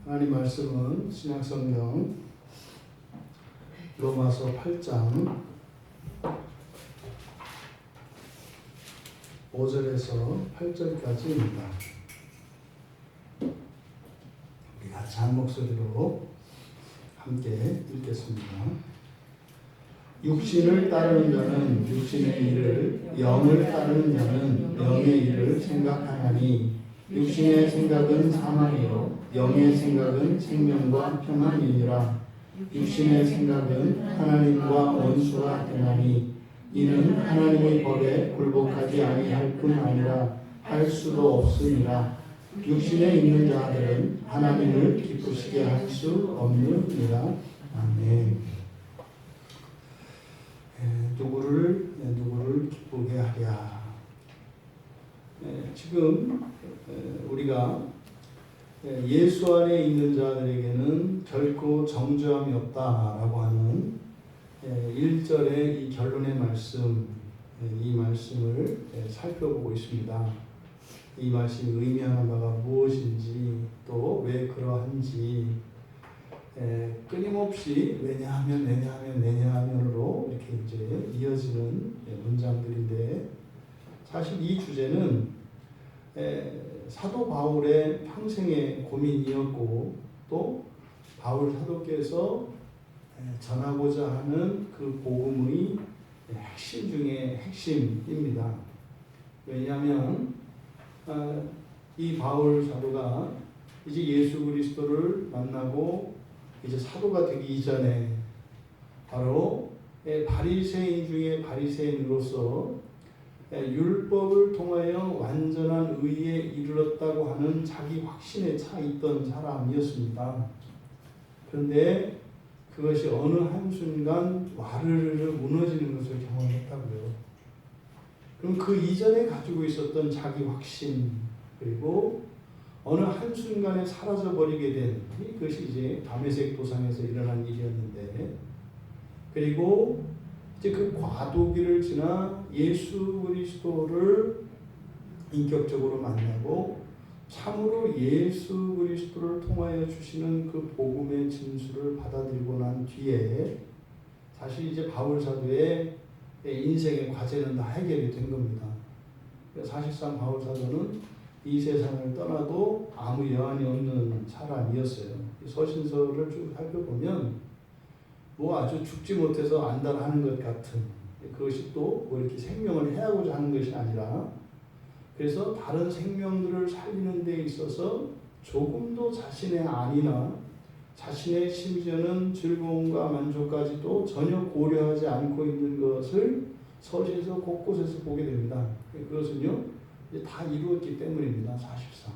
하나님 말씀은 신약성경 로마서 8장 5절에서 8절까지입니다. 우리 같이 한 목소리로 함께 읽겠습니다. 육신을 따르는 자는 육신의 일을, 영을 따르는 자는 영의 일을 생각하나니 육신의 생각은 사망이요 영의 생각은 생명과 평안이니라. 육신의 생각은 하나님과 원수가 되나니 이는 하나님의 법에 굴복하지 아니할 뿐 아니라 할 수도 없으니라. 육신에 있는 자들은 하나님을 기쁘시게 할 수 없느니라. 아멘. 누구를 기쁘게 하랴. 지금 우리가 예수 안에 있는 자들에게는 결코 정죄함이 없다라고 하는 1절의 이 결론의 말씀, 이 말씀을 살펴보고 있습니다. 이 말씀이 의미하는 바가 무엇인지, 또 왜 그러한지 끊임없이 왜냐하면으로 이렇게 이제 이어지는 문장들인데, 사실 이 주제는 사도 바울의 평생의 고민이었고, 또 바울 사도께서 전하고자 하는 그 복음의 핵심 중에 핵심입니다. 왜냐하면 이 바울 사도가 이제 예수 그리스도를 만나고 이제 사도가 되기 이전에 바로 바리새인 중에 바리새인으로서 율법을 통하여 완전한 의에 이르렀다고 하는 자기 확신에 차 있던 사람이었습니다. 그런데 그것이 어느 한순간 와르르 무너지는 것을 경험했다고요. 그럼 그 이전에 가지고 있었던 자기 확신, 그리고 어느 한순간에 사라져버리게 된 그것이 이제 다메섹 도상에서 일어난 일이었는데, 그리고 이제 그 과도기를 지나 예수 그리스도를 인격적으로 만나고 참으로 예수 그리스도를 통하여 주시는 그 복음의 진수를 받아들이고 난 뒤에 사실 이제 바울 사도의 인생의 과제는 다 해결이 된 겁니다. 사실상 바울 사도는 이 세상을 떠나도 아무 여한이 없는 사람이었어요. 서신서를 쭉 살펴보면 뭐 아주 죽지 못해서 안달하는 것 같은, 그것이 또 뭐 이렇게 생명을 해하고자 하는 것이 아니라, 그래서 다른 생명들을 살리는 데 있어서 조금도 자신의 안위나 자신의 심지어는 즐거움과 만족까지도 전혀 고려하지 않고 있는 것을 서신서 곳곳에서 보게 됩니다. 그것은요 다 이루었기 때문입니다. 사실상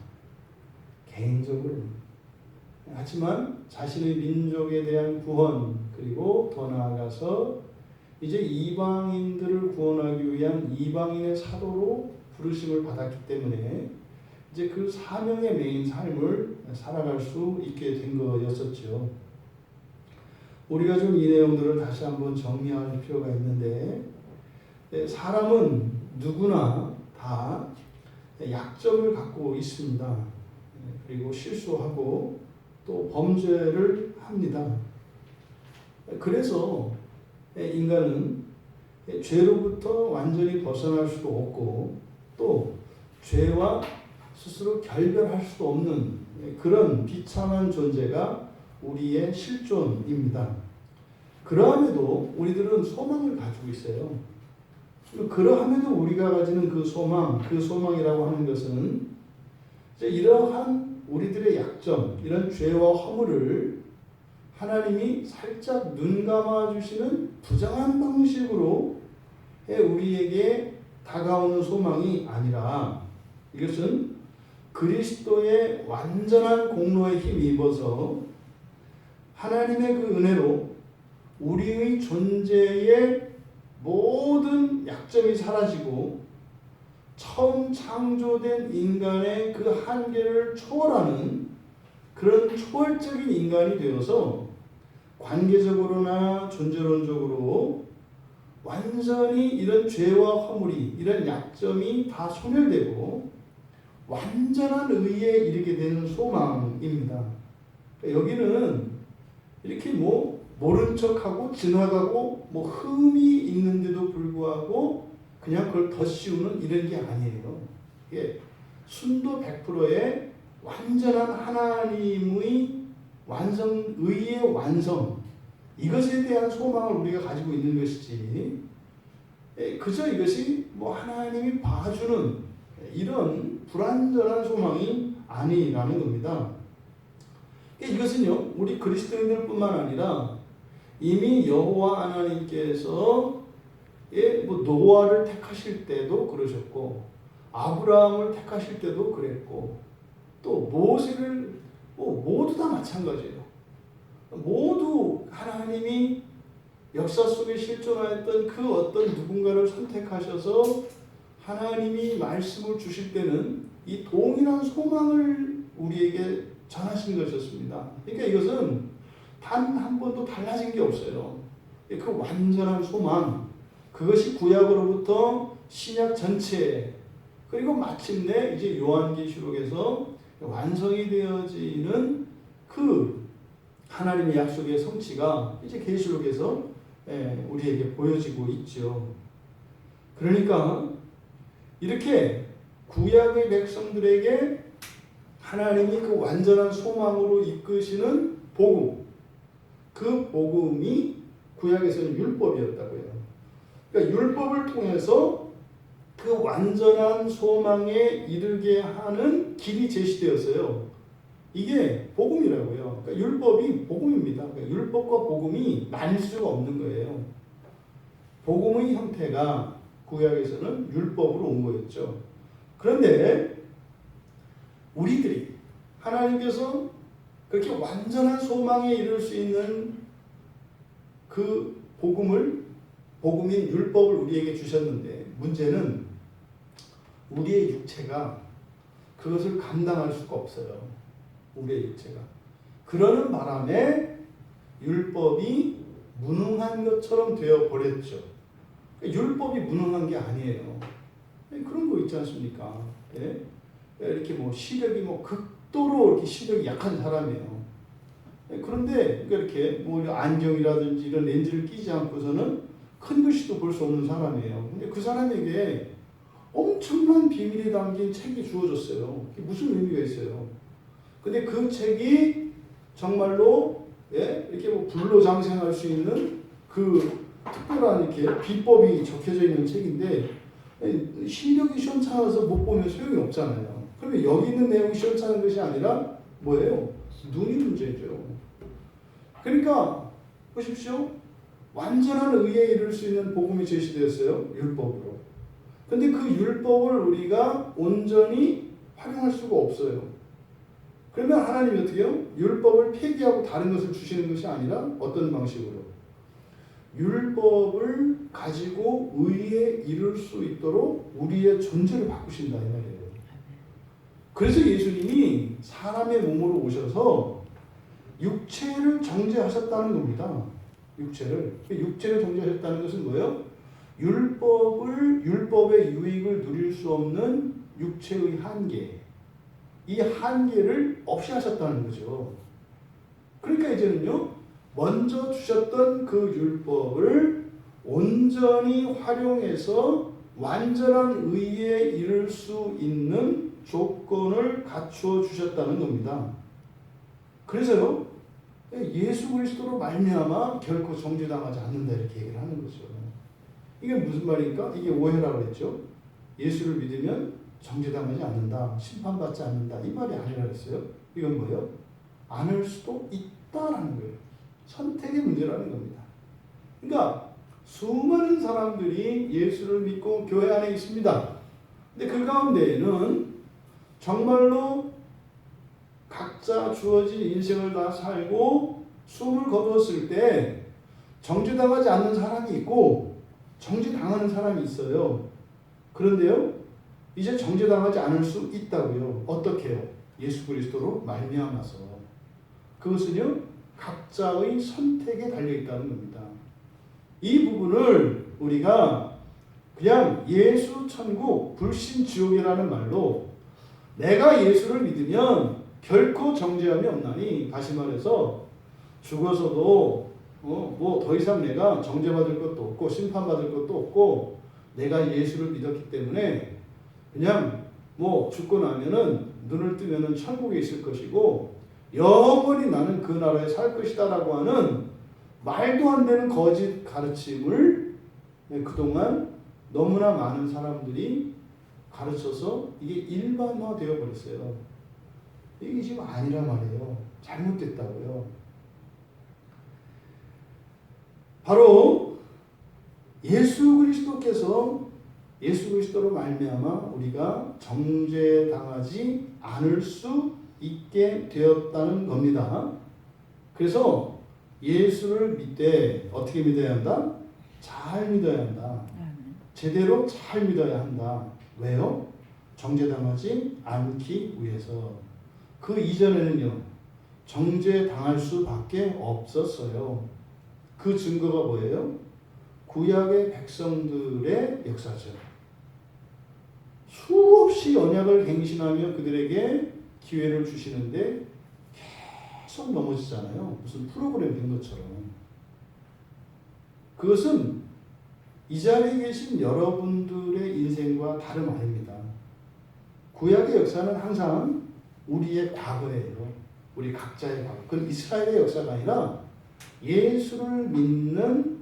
개인적으로는. 하지만 자신의 민족에 대한 구원, 그리고 더 나아가서 이제 이방인들을 구원하기 위한 이방인의 사도로 부르심을 받았기 때문에 이제 그 사명에 매인 삶을 살아갈 수 있게 된 거였었죠. 우리가 좀 이 내용들을 다시 한번 정리할 필요가 있는데, 사람은 누구나 다 약점을 갖고 있습니다. 그리고 실수하고 또 범죄를 합니다. 그래서 인간은 죄로부터 완전히 벗어날 수도 없고, 또 죄와 스스로 결별할 수도 없는 그런 비참한 존재가 우리의 실존입니다. 그러함에도 우리들은 소망을 가지고 있어요. 그러함에도 우리가 가지는 그 소망이라고 하는 것은 이제 이러한 우리들의 약점, 이런 죄와 허물을 하나님이 살짝 눈 감아 주시는 부정한 방식으로 우리에게 다가오는 소망이 아니라, 이것은 그리스도의 완전한 공로에 힘입어서 하나님의 그 은혜로 우리의 존재의 모든 약점이 사라지고 처음 창조된 인간의 그 한계를 초월하는 그런 초월적인 인간이 되어서 관계적으로나 존재론적으로 완전히 이런 죄와 허물이, 이런 약점이 다 소멸되고 완전한 의에 이르게 되는 소망입니다. 여기는 이렇게 모른 척하고 지나가고 흠이 있는데도 불구하고 그냥 그걸 덧씌우는 이런 게 아니에요. 이게 순도 100%의 완전한 하나님의 의의 완성, 이것에 대한 소망을 우리가 가지고 있는 것이지, 그저 이것이 하나님이 봐주는 이런 불완전한 소망이 아니라는 겁니다. 이것은요, 우리 그리스도인들 뿐만 아니라 이미 여호와 하나님께서 노아를 택하실 때도 그러셨고, 아브라함을 택하실 때도 그랬고, 또 모세를 모두 다 마찬가지예요. 모두 하나님이 역사 속에 실존하였던 그 어떤 누군가를 선택하셔서 하나님이 말씀을 주실 때는 이 동일한 소망을 우리에게 전하신 것이었습니다. 그러니까 이것은 단 한 번도 달라진 게 없어요. 그 완전한 소망, 그것이 구약으로부터 신약 전체, 그리고 마침내 이제 요한계시록에서 완성이 되어지는 그 하나님의 약속의 성취가 이제 계시록에서 우리에게 보여지고 있죠. 그러니까 이렇게 구약의 백성들에게 하나님이 그 완전한 소망으로 이끄시는 복음, 그 복음이 구약에서는 율법이었다고요. 그러니까 율법을 통해서 그 완전한 소망에 이르게 하는 길이 제시되었어요. 이게 복음이라고요. 그러니까 율법이 복음입니다. 그러니까 율법과 복음이 나뉠 수가 없는 거예요. 복음의 형태가 구약에서는 율법으로 온 거였죠. 그런데 우리들이 하나님께서 그렇게 완전한 소망에 이를 수 있는 그 복음인 율법을 우리에게 주셨는데, 문제는 우리의 육체가 그것을 감당할 수가 없어요. 우리의 육체가. 그러는 바람에 율법이 무능한 것처럼 되어버렸죠. 율법이 무능한 게 아니에요. 그런 거 있지 않습니까? 예? 이렇게 시력이 극도로 이렇게 시력이 약한 사람이에요. 그런데 이렇게 안경이라든지 이런 렌즈를 끼지 않고서는 큰 글씨도 볼 수 없는 사람이에요. 근데 그 사람에게 엄청난 비밀이 담긴 책이 주어졌어요. 그게 무슨 의미가 있어요? 근데 그 책이 정말로 이렇게 불로장생할 수 있는 그 특별한 이렇게 비법이 적혀져 있는 책인데, 시력이 시원찮아서 못 보면 소용이 없잖아요. 그러면 여기 있는 내용이 시원찮은 것이 아니라 뭐예요? 눈이 문제죠. 그러니까 보십시오. 완전한 의에 이를 수 있는 복음이 제시되었어요. 율법으로. 근데 그 율법을 우리가 온전히 활용할 수가 없어요. 그러면 하나님이 어떻게 해요? 율법을 폐기하고 다른 것을 주시는 것이 아니라 어떤 방식으로? 율법을 가지고 의에 이룰 수 있도록 우리의 존재를 바꾸신다 이 말이에요. 그래서 예수님이 사람의 몸으로 오셔서 육체를 정죄하셨다는 겁니다. 육체를 정죄하셨다는 것은 뭐예요? 율법의 유익을 누릴 수 없는 육체의 한계, 이 한계를 없이 하셨다는 거죠. 그러니까 이제는요, 먼저 주셨던 그 율법을 온전히 활용해서 완전한 의에 이를 수 있는 조건을 갖추어 주셨다는 겁니다. 그래서요, 예수 그리스도로 말미암아 결코 정죄당하지 않는다 이렇게 얘기를 하는 거죠. 이게 무슨 말입니까? 이게 오해라고 그랬죠. 예수를 믿으면 정죄당하지 않는다, 심판받지 않는다, 이 말이 아니라 그랬어요. 이건 뭐예요? 않을 수도 있다라는 거예요. 선택의 문제라는 겁니다. 그러니까 수많은 사람들이 예수를 믿고 교회 안에 있습니다. 근데 그 가운데에는 정말로 각자 주어진 인생을 다 살고 숨을 거두었을 때 정죄당하지 않는 사람이 있고 정죄당하는 사람이 있어요. 그런데요, 이제 정죄당하지 않을 수 있다고요. 어떻게 해요? 예수 그리스도로 말미암아서. 그것은요, 각자의 선택에 달려있다는 겁니다. 이 부분을 우리가 그냥 예수 천국 불신 지옥이라는 말로, 내가 예수를 믿으면 결코 정죄함이 없나니, 다시 말해서 죽어서도 뭐 더 이상 내가 정죄받을 것도 없고 심판받을 것도 없고, 내가 예수를 믿었기 때문에 그냥 뭐 죽고 나면은 눈을 뜨면은 천국에 있을 것이고 영원히 나는 그 나라에 살 것이다라고 하는 말도 안 되는 거짓 가르침을 그동안 너무나 많은 사람들이 가르쳐서 이게 일반화되어 버렸어요. 이게 지금 아니란 말이에요. 잘못됐다고요. 바로 예수 그리스도로 말미암아 우리가 정죄당하지 않을 수 있게 되었다는 겁니다. 그래서 예수를 믿되 어떻게 믿어야 한다? 잘 믿어야 한다. 제대로 잘 믿어야 한다. 왜요? 정죄당하지 않기 위해서. 그 이전에는요, 정죄당할 수밖에 없었어요. 그 증거가 뭐예요? 구약의 백성들의 역사죠. 수없이 언약을 갱신하며 그들에게 기회를 주시는데 계속 넘어지잖아요. 무슨 프로그램 된 것처럼. 그것은 이 자리에 계신 여러분들의 인생과 다름 아닙니다. 구약의 역사는 항상 우리의 과거예요. 우리 각자의 과거. 그건 이스라엘의 역사가 아니라 예수를 믿는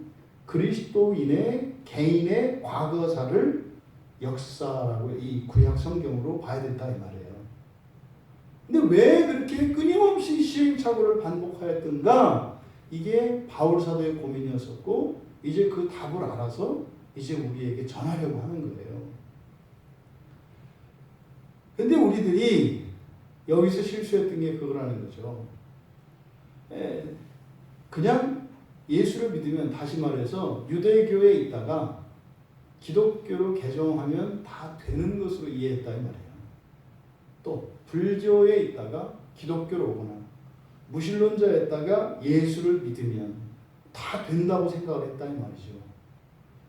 그리스도인의 개인의 과거사를 역사라고 이 구약 성경으로 봐야 된다 이 말이에요. 근데 왜 그렇게 끊임없이 시행착오를 반복하였던가? 이게 바울 사도의 고민이었었고, 이제 그 답을 알아서 이제 우리에게 전하려고 하는 거예요. 근데 우리들이 여기서 실수했던 게 그거라는 거죠. 그냥 예수를 믿으면, 다시 말해서 유대교에 있다가 기독교로 개종하면 다 되는 것으로 이해했다 이 말이에요. 또 불교에 있다가 기독교로 오거나 무신론자였다가 예수를 믿으면 다 된다고 생각을 했다 이 말이죠.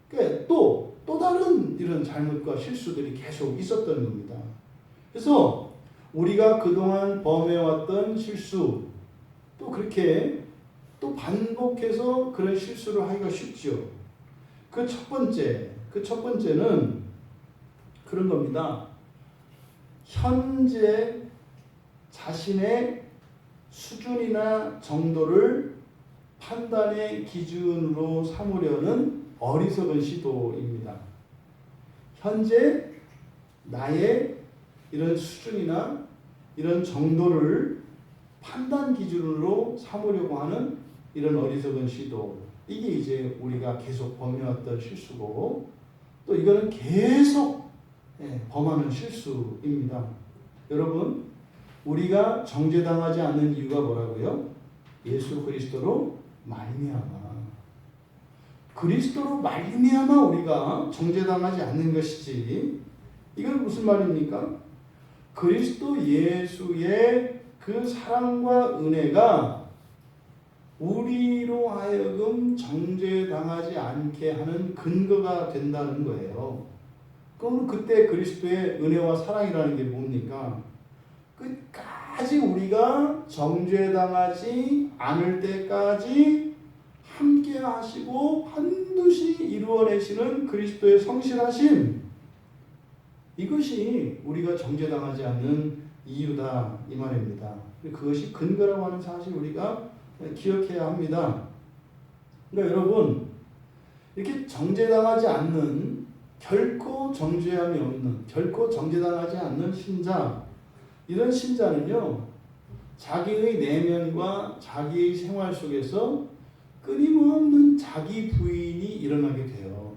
그러니까 또 다른 이런 잘못과 실수들이 계속 있었던 겁니다. 그래서 우리가 그동안 범해왔던 실수, 또 그렇게 또 반복해서 그런 실수를 하기가 쉽죠. 그 첫 번째는 그런 겁니다. 현재 자신의 수준이나 정도를 판단의 기준으로 삼으려는 어리석은 시도입니다. 현재 나의 이런 수준이나 이런 정도를 판단 기준으로 삼으려고 하는 이런 어리석은 시도, 이게 이제 우리가 계속 범해왔던 실수고, 또 이거는 계속 범하는 실수입니다. 여러분, 우리가 정죄당하지 않는 이유가 뭐라고요? 예수 그리스도로 말미암아. 그리스도로 말미암아 우리가 정죄당하지 않는 것이지. 이건 무슨 말입니까? 그리스도 예수의 그 사랑과 은혜가 우리로 하여금 정죄당하지 않게 하는 근거가 된다는 거예요. 그럼 그때 그리스도의 은혜와 사랑이라는 게 뭡니까? 끝까지 우리가 정죄당하지 않을 때까지 함께 하시고 반드시 이루어내시는 그리스도의 성실하심, 이것이 우리가 정죄당하지 않는 이유다 이 말입니다. 그것이 근거라고 하는 사실 우리가 기억해야 합니다. 그러니까 여러분, 이렇게 정죄당하지 않는, 결코 정죄함이 없는, 결코 정죄당하지 않는 신자, 이런 신자는요, 자기의 내면과 자기의 생활 속에서 끊임없는 자기 부인이 일어나게 돼요.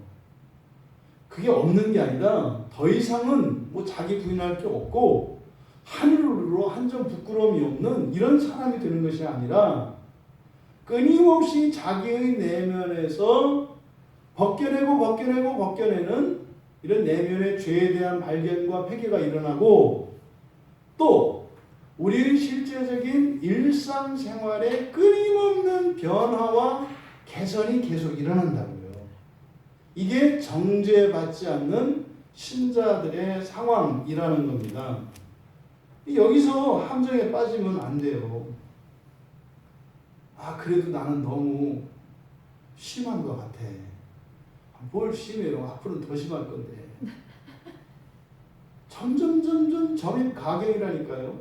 그게 없는 게 아니라 더 이상은 뭐 자기 부인할 게 없고 하늘로 한 점 부끄러움이 없는 이런 사람이 되는 것이 아니라 끊임없이 자기의 내면에서 벗겨내는 이런 내면의 죄에 대한 발견과 회개가 일어나고, 또 우리의 실제적인 일상생활에 끊임없는 변화와 개선이 계속 일어난다고요. 이게 정죄받지 않는 신자들의 상황이라는 겁니다. 여기서 함정에 빠지면 안 돼요. 그래도 나는 너무 심한 것 같아. 뭘 심해요? 앞으로는 더 심할 건데. 점점 점입 가경이라니까요.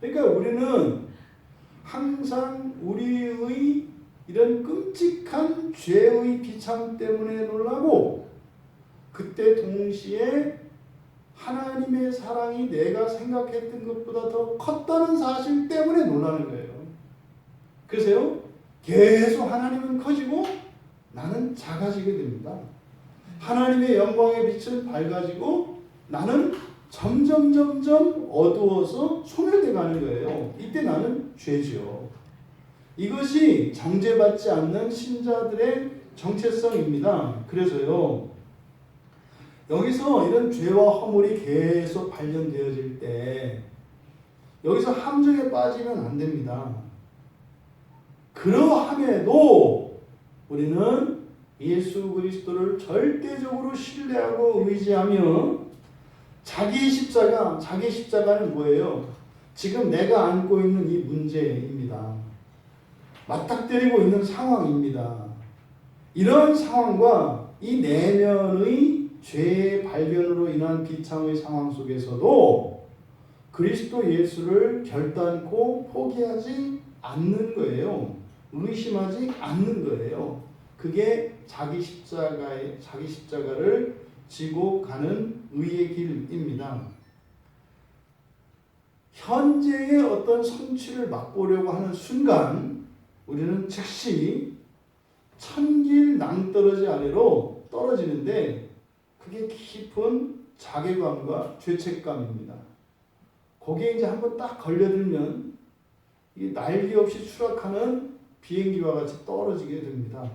그러니까 우리는 항상 우리의 이런 끔찍한 죄의 비참 때문에 놀라고, 그때 동시에 하나님의 사랑이 내가 생각했던 것보다 더 컸다는 사실 때문에 놀라는 거예요. 그래서요, 계속 하나님은 커지고 나는 작아지게 됩니다. 하나님의 영광의 빛은 밝아지고 나는 점점 어두워서 소멸돼 가는 거예요. 이때 나는 죄죠. 이것이 정죄받지 않는 신자들의 정체성입니다. 그래서요, 여기서 이런 죄와 허물이 계속 발견되어질 때 여기서 함정에 빠지면 안 됩니다. 그러함에도 우리는 예수 그리스도를 절대적으로 신뢰하고 의지하며 자기 십자가는 뭐예요? 지금 내가 안고 있는 이 문제입니다. 맞닥뜨리고 있는 상황입니다. 이런 상황과 이 내면의 죄의 발견으로 인한 비참의 상황 속에서도 그리스도 예수를 결단코 포기하지 않는 거예요. 의심하지 않는 거예요. 그게 자기 십자가를 지고 가는 의의 길입니다. 현재의 어떤 성취를 맛보려고 하는 순간 우리는 즉시 천길 낭떠러지 아래로 떨어지는데, 그게 깊은 자괴감과 죄책감입니다. 거기에 이제 한번 딱 걸려들면 이 날개 없이 추락하는 비행기와 같이 떨어지게 됩니다.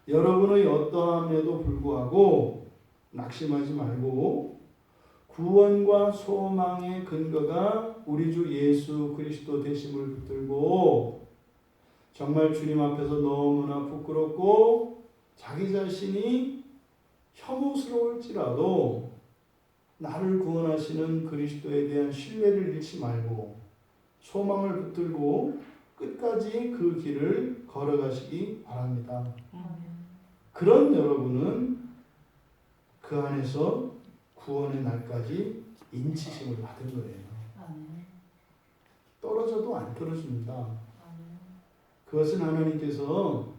여러분의 어떠함에도 불구하고 낙심하지 말고, 구원과 소망의 근거가 우리 주 예수 그리스도 되심을 붙들고, 정말 주님 앞에서 너무나 부끄럽고 자기 자신이 혐오스러울지라도 나를 구원하시는 그리스도에 대한 신뢰를 잃지 말고 소망을 붙들고 끝까지 그 길을 걸어가시기 바랍니다. 그런 여러분은 그 안에서 구원의 날까지 인치심을 받은 거예요. 떨어져도 안 떨어집니다. 그것은 하나님께서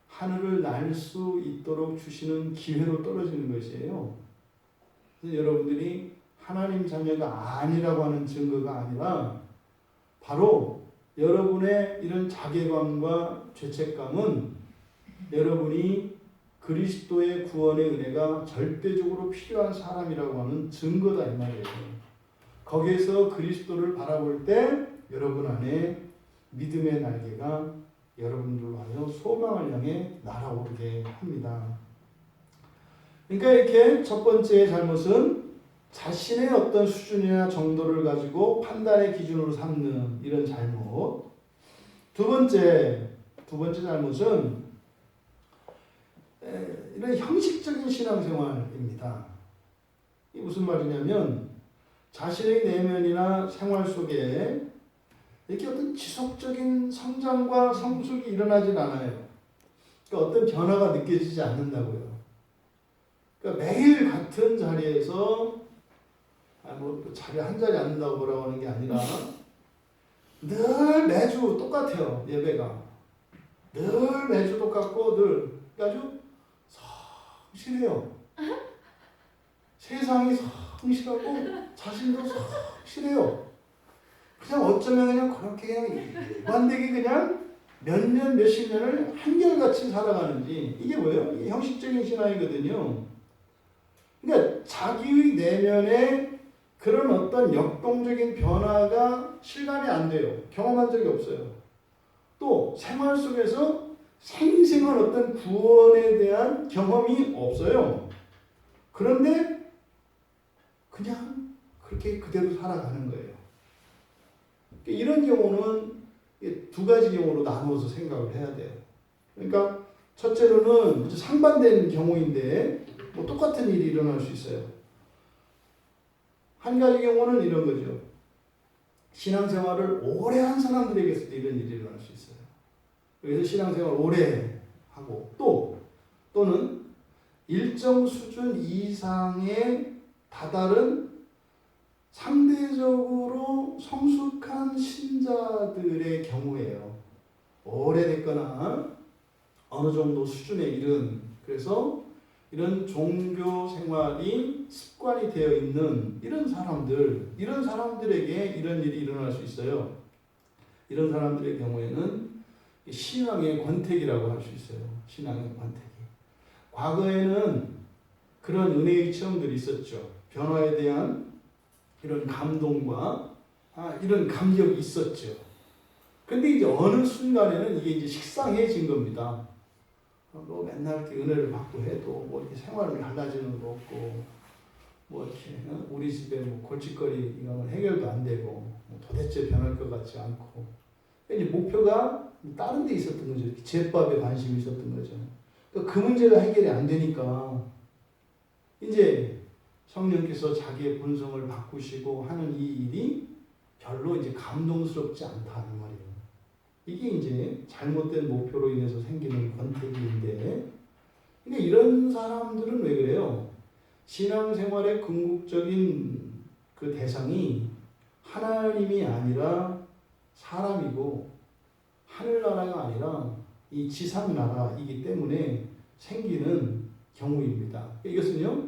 하늘을 날 수 있도록 주시는 기회로 떨어지는 것이에요. 그래서 여러분들이 하나님 자녀가 아니라고 하는 증거가 아니라, 바로 여러분의 이런 자괴감과 죄책감은 여러분이 그리스도의 구원의 은혜가 절대적으로 필요한 사람이라고 하는 증거다 이 말이에요. 거기에서 그리스도를 바라볼 때 여러분 안에 믿음의 날개가 여러분들로 하여 소망을 향해 날아오르게 합니다. 그러니까 이렇게 첫 번째 잘못은 자신의 어떤 수준이나 정도를 가지고 판단의 기준으로 삼는 이런 잘못. 두 번째 잘못은 이런 형식적인 신앙생활입니다. 이게 무슨 말이냐면, 자신의 내면이나 생활 속에 이렇게 어떤 지속적인 성장과 성숙이 일어나진 않아요. 그러니까 어떤 변화가 느껴지지 않는다고요. 그러니까 매일 같은 자리에서 자리 한 자리 앉는다고 뭐라고 하는 게 아니라 늘 매주 똑같아요. 예배가 늘 매주 똑같고 늘 아주 성실해요. 세상이 성실하고 자신도 성실해요. 그냥 어쩌면 그냥 그렇게 일관되게 그냥 몇 년, 몇십 년을 한결같이 살아가는지, 이게 뭐예요? 이게 형식적인 신앙이거든요. 그러니까 자기의 내면에 그런 어떤 역동적인 변화가 실감이 안 돼요. 경험한 적이 없어요. 또 생활 속에서 생생한 어떤 구원에 대한 경험이 없어요. 그런데 그냥 그렇게 그대로 살아가는 거예요. 이런 경우는 두 가지 경우로 나누어서 생각을 해야 돼요. 그러니까 첫째로는 상반된 경우인데 똑같은 일이 일어날 수 있어요. 한 가지 경우는 이런 거죠. 신앙생활을 오래 한 사람들에게서도 이런 일이 일어날 수 있어요. 그래서 신앙생활을 오래 하고 또는 일정 수준 이상의 다다른 상대적으로 성숙한 신자들의 경우에요. 오래됐거나 어느 정도 수준에 이른, 그래서 이런 종교 생활이 습관이 되어 있는 이런 사람들에게 이런 일이 일어날 수 있어요. 이런 사람들의 경우에는 신앙의 권태기라고 할 수 있어요. 신앙의 권태기. 과거에는 그런 은혜의 체험들이 있었죠. 변화에 대한 이런 감동과 이런 감격이 있었죠. 근데 이제 어느 순간에는 이게 이제 식상해진 겁니다. 뭐 맨날 이렇게 은혜를 받고 해도 뭐 이렇게 생활이 달라지는 거 없고, 뭐 이렇게 우리 집에 뭐 골칫거리 이건 해결도 안 되고, 뭐 도대체 변할 것 같지 않고, 이제 목표가 다른 데 있었던 거죠. 제밥에 관심이 있었던 거죠. 그 문제가 해결이 안 되니까 이제 성령께서 자기의 본성을 바꾸시고 하는 이 일이 별로 이제 감동스럽지 않다는 말이에요. 이게 이제 잘못된 목표로 인해서 생기는 권태기인데, 근데 이런 사람들은 왜 그래요? 신앙생활의 궁극적인 그 대상이 하나님이 아니라 사람이고, 하늘나라가 아니라 이 지상나라이기 때문에 생기는 경우입니다. 이것은요,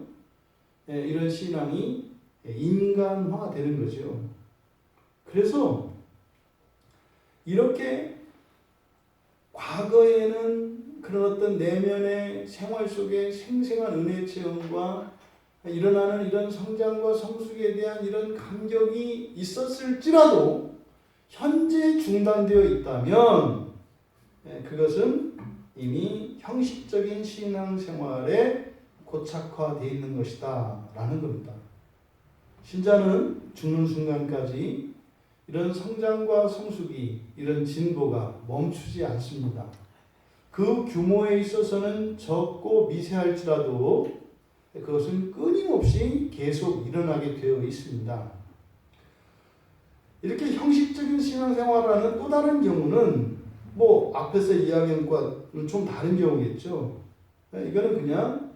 이런 신앙이 인간화되는 거죠. 그래서 이렇게 과거에는 그런 어떤 내면의 생활 속에 생생한 은혜 체험과 일어나는 이런 성장과 성숙에 대한 이런 감격이 있었을지라도 현재 중단되어 있다면 그것은 이미 형식적인 신앙생활에 고착화되어 있는 것이다 라는 겁니다. 신자는 죽는 순간까지 이런 성장과 성숙이, 이런 진보가 멈추지 않습니다. 그 규모에 있어서는 적고 미세할지라도 그것은 끊임없이 계속 일어나게 되어 있습니다. 이렇게 형식적인 신앙생활하는 또 다른 경우는 뭐 앞에서 이야기한 것과는 좀 다른 경우겠죠. 이거는 그냥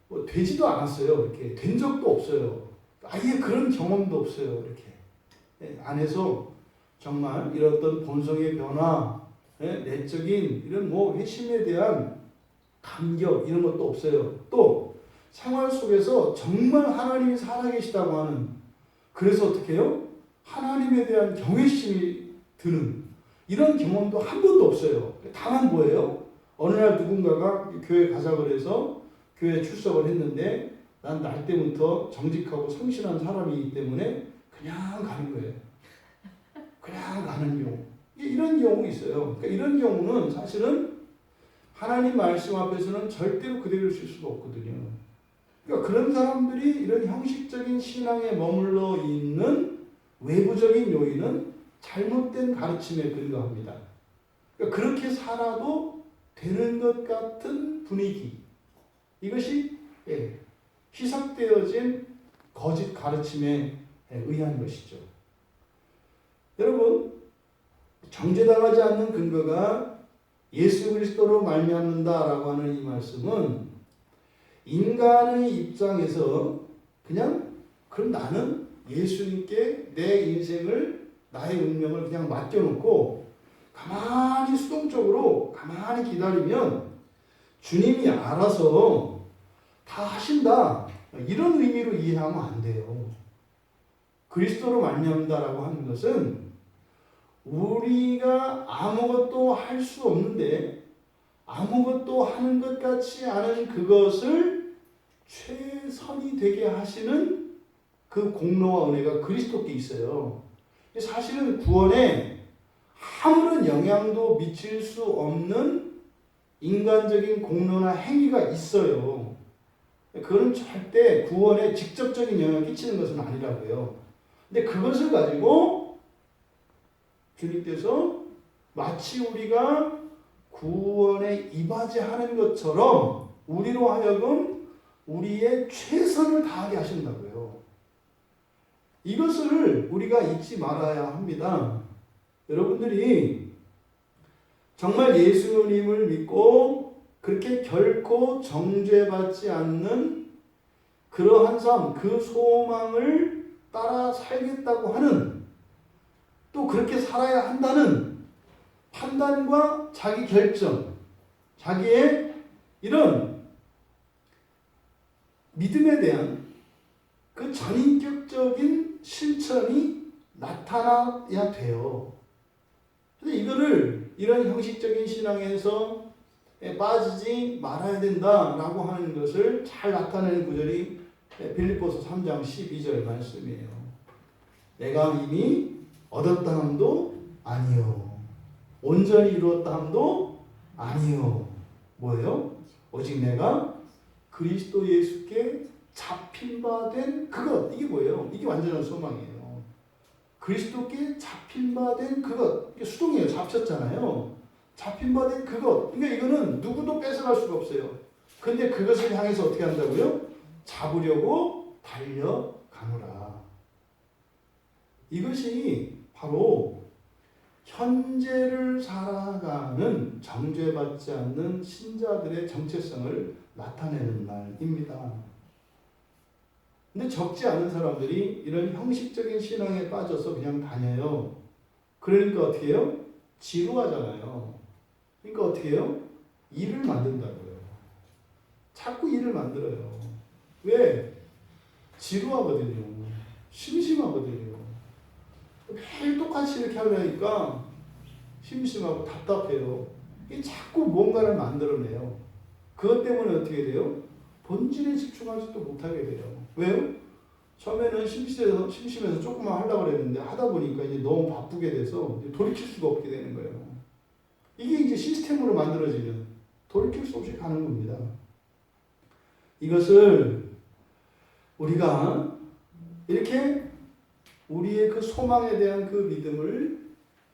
뭐 되지도 않았어요. 이렇게 된 적도 없어요. 아예 그런 경험도 없어요. 이렇게 안에서 정말 이런 어떤 본성의 변화, 내적인 이런 뭐 회심에 대한 감격 이런 것도 없어요. 또 생활 속에서 정말 하나님이 살아계시다고 하는, 그래서 어떻게 해요? 하나님에 대한 경외심이 드는 이런 경험도 한 번도 없어요. 다만 뭐예요? 어느 날 누군가가 교회 가자고 그래서 교회에 출석을 했는데 난 날 때부터 정직하고 성실한 사람이기 때문에 그냥 가는 거예요. 그냥 가는 경우. 이런 경우 있어요. 그러니까 이런 경우는 사실은 하나님 말씀 앞에서는 절대로 그대로 쓸 수가 없거든요. 그러니까 그런 사람들이 이런 형식적인 신앙에 머물러 있는 외부적인 요인은 잘못된 가르침에 근거합니다. 그러니까 그렇게 살아도 되는 것 같은 분위기. 이것이 희석되어진 거짓 가르침에 의한 것이죠. 여러분, 정죄당하지 않는 근거가 예수 그리스도로 말미암는다라고 하는 이 말씀은 인간의 입장에서 그냥 그럼 나는 예수님께 내 인생을, 나의 운명을 그냥 맡겨놓고 가만히 수동적으로 가만히 기다리면 주님이 알아서 다 하신다, 이런 의미로 이해하면 안 돼요. 그리스도로 말미암는다라고 하는 것은 우리가 아무것도 할 수 없는데 아무것도 하는 것 같지 않은 그것을 최선이 되게 하시는 그 공로와 은혜가 그리스도께 있어요. 사실은 구원에 아무런 영향도 미칠 수 없는 인간적인 공로나 행위가 있어요. 그건 절대 구원에 직접적인 영향을 끼치는 것은 아니라고요. 근데 그것을 가지고 주님께서 마치 우리가 구원에 이바지하는 것처럼 우리로 하여금 우리의 최선을 다하게 하신다고요. 이것을 우리가 잊지 말아야 합니다. 여러분들이 정말 예수님을 믿고 그렇게 결코 정죄받지 않는 그러한 삶, 그 소망을 따라 살겠다고 하는, 또 그렇게 살아야 한다는 판단과 자기 결정, 자기의 이런 믿음에 대한 그 전인격적인 실천이 나타나야 돼요. 그래서 이거를 이런 형식적인 신앙에서 빠지지 말아야 된다라고 하는 것을 잘 나타내는 구절이 빌립보서 3장 12절 말씀이에요. 내가 이미 얻었다 함도 아니요, 온전히 이루었다 함도 아니요. 뭐예요? 오직 내가 그리스도 예수께 잡힌 바 된 그것. 이게 뭐예요? 이게 완전한 소망이에요. 그리스도께 잡힌 바 된 그것. 이게 수동이에요. 잡혔잖아요. 잡힌 바 된 그것. 그러니까 이거는 누구도 뺏어갈 수가 없어요. 근데 그것을 향해서 어떻게 한다고요? 잡으려고 달려가노라. 이것이 바로 현재를 살아가는 정죄받지 않는 신자들의 정체성을 나타내는 말입니다. 근데 적지 않은 사람들이 이런 형식적인 신앙에 빠져서 그냥 다녀요. 그러니까 어떻게 해요? 지루하잖아요. 그러니까 어떻게 해요? 일을 만든다고요. 자꾸 일을 만들어요. 왜? 지루하거든요. 심심하거든요. 매일 똑같이 이렇게 하려니까 심심하고 답답해요. 자꾸 뭔가를 만들어내요. 그것 때문에 어떻게 돼요? 본질에 집중하지도 못하게 돼요. 왜요? 처음에는 심심해서 조금만 하려고 그랬는데 하다 보니까 이제 너무 바쁘게 돼서 돌이킬 수가 없게 되는 거예요. 이게 이제 시스템으로 만들어지면 돌이킬 수 없이 가는 겁니다. 이것을 우리가 이렇게 우리의 그 소망에 대한 그 믿음을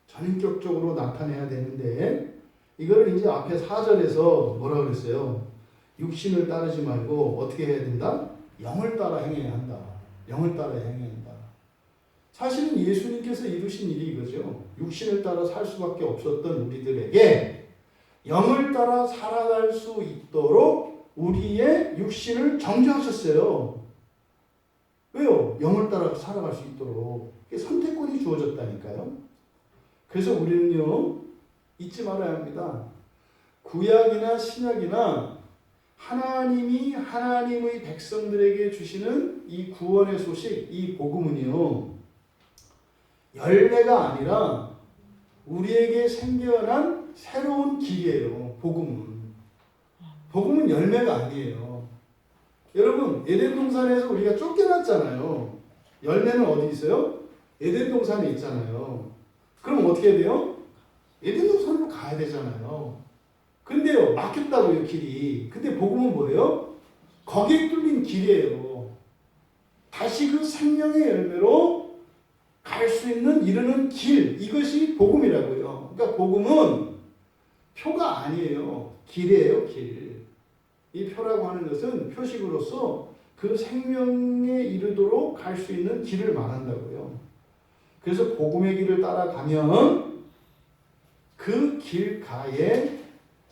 전인격적으로 나타내야 되는데, 이걸 이제 앞에 4절에서 뭐라 그랬어요? 육신을 따르지 말고 어떻게 해야 된다? 영을 따라 행해야 한다. 영을 따라 행해야 한다. 사실은 예수님께서 이루신 일이 이거죠. 육신을 따라 살 수밖에 없었던 우리들에게 영을 따라 살아갈 수 있도록 우리의 육신을 정죄하셨어요. 왜요? 영을 따라 살아갈 수 있도록. 선택권이 주어졌다니까요. 그래서 우리는요, 잊지 말아야 합니다. 구약이나 신약이나 하나님이 하나님의 백성들에게 주시는 이 구원의 소식, 이 복음은요, 열매가 아니라 우리에게 생겨난 새로운 길이에요. 복음은 열매가 아니에요. 여러분, 에덴 동산에서 우리가 쫓겨났잖아요. 열매는 어디 있어요? 에덴 동산에 있잖아요. 그럼 어떻게 해야 돼요? 에덴 동산으로 가야 되잖아요. 근데요, 막혔다고요, 길이. 근데 복음은 뭐예요? 거기에 뚫린 길이에요. 다시 그 생명의 열매로 갈 수 있는 이르는 길, 이것이 복음이라고요. 그러니까 복음은 표가 아니에요. 길이에요, 길. 이 표라고 하는 것은 표식으로서 그 생명에 이르도록 갈 수 있는 길을 말한다고요. 그래서 복음의 길을 따라가면 그 길가에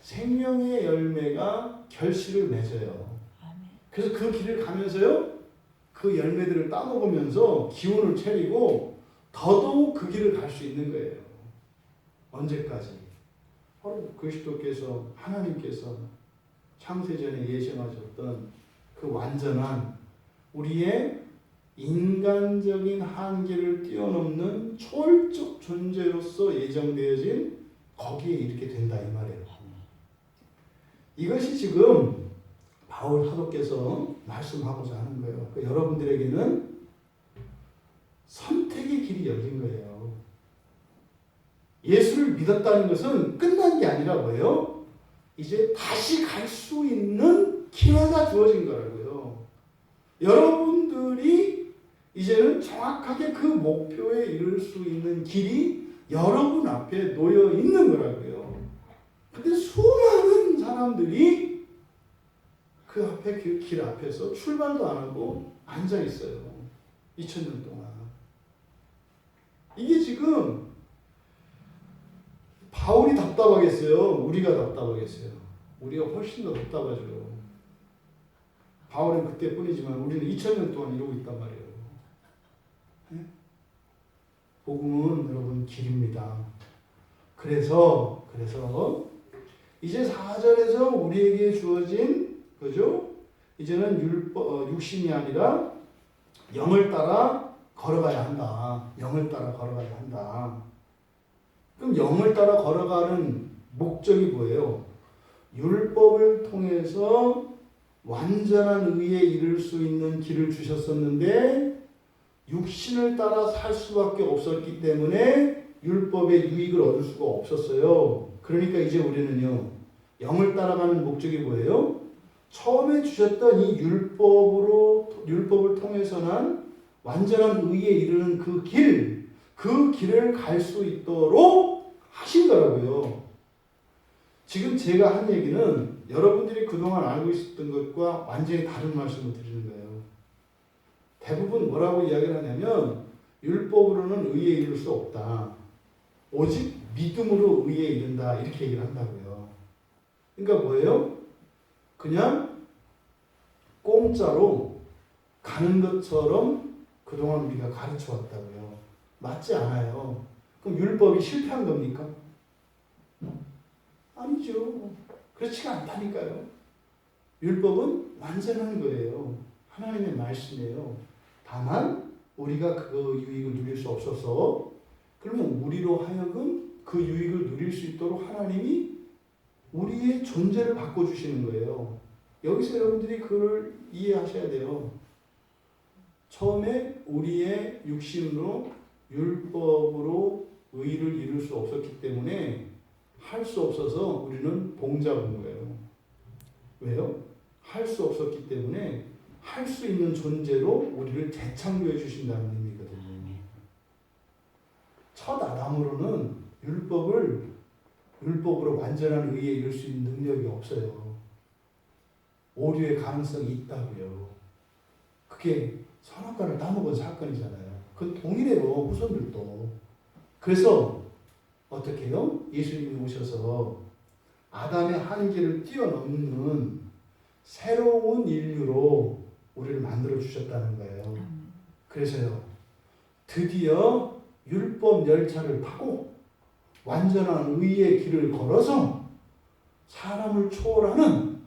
생명의 열매가 결실을 맺어요. 그래서 그 길을 가면서요, 그 열매들을 따먹으면서 기운을 차리고 더더욱 그 길을 갈 수 있는 거예요. 언제까지? 바로 그리스도께서, 하나님께서 창세전에 예정하셨던 그 완전한 우리의 인간적인 한계를 뛰어넘는 초월적 존재로서 예정되어진 거기에 이르게 된다, 이 말이에요. 이것이 지금 바울 사도께서 말씀하고자 하는 거예요. 그러니까 여러분들에게는 선택의 길이 열린 거예요. 예수를 믿었다는 것은 끝난 게 아니라 뭐예요? 이제 다시 갈 수 있는 기회가 주어진 거라고요. 여러분들이 이제는 정확하게 그 목표에 이룰 수 있는 길이 여러분 앞에 놓여 있는 거라고요. 근데 수많은 사람들이 그 앞에 길 앞에서 출발도 안 하고 앉아 있어요. 2000년 동안. 이게 지금 바울이 답답하겠어요? 우리가 답답하겠어요? 우리가 훨씬 더 답답하죠. 바울은 그때뿐이지만 우리는 2000년 동안 이러고 있단 말이에요. 네? 복음은 여러분 길입니다. 그래서 이제 4절에서 우리에게 주어진 그죠? 이제는 육신이 아니라 영을 따라 걸어가야 한다. 영을 따라 걸어가야 한다. 그럼 영을 따라 걸어가는 목적이 뭐예요? 율법을 통해서 완전한 의에 이를 수 있는 길을 주셨었는데 육신을 따라 살 수밖에 없었기 때문에 율법의 유익을 얻을 수가 없었어요. 그러니까 이제 우리는요, 영을 따라가는 목적이 뭐예요? 처음에 주셨던 이 율법을 통해서는 완전한 의에 이르는 그 길을 갈 수 있도록 하신 거라고요. 지금 제가 한 얘기는 여러분들이 그동안 알고 있었던 것과 완전히 다른 말씀을 드리는 거예요. 대부분 뭐라고 이야기를 하냐면 율법으로는 의에 이를 수 없다. 오직 믿음으로 의에 이른다. 이렇게 얘기를 한다고요. 그러니까 뭐예요? 그냥 공짜로 가는 것처럼 그동안 우리가 가르쳐 왔다고요. 맞지 않아요. 그럼 율법이 실패한 겁니까? 아니죠. 그렇지가 않다니까요. 율법은 완전한 거예요. 하나님의 말씀이에요. 다만 우리가 그 유익을 누릴 수 없어서 그러면 우리로 하여금 그 유익을 누릴 수 있도록 하나님이 우리의 존재를 바꿔주시는 거예요. 여기서 여러분들이 그걸 이해하셔야 돼요. 처음에 우리의 육신으로 율법으로 의를 이룰 수 없었기 때문에 할 수 없어서 우리는 봉잡은 거예요. 왜요? 할 수 없었기 때문에 할 수 있는 존재로 우리를 재창조해 주신다는 의미거든요. 첫 아담으로는 율법으로 완전한 의에 이룰 수 있는 능력이 없어요. 오류의 가능성이 있다고요. 그게 선악과를 따먹은 사건이잖아요. 그 동일해요, 후손들도. 그래서 어떻게 해요? 예수님이 오셔서 아담의 한계를 뛰어넘는 새로운 인류로 우리를 만들어 주셨다는 거예요. 그래서요, 드디어 율법 열차를 타고 완전한 의의 길을 걸어서 사람을 초월하는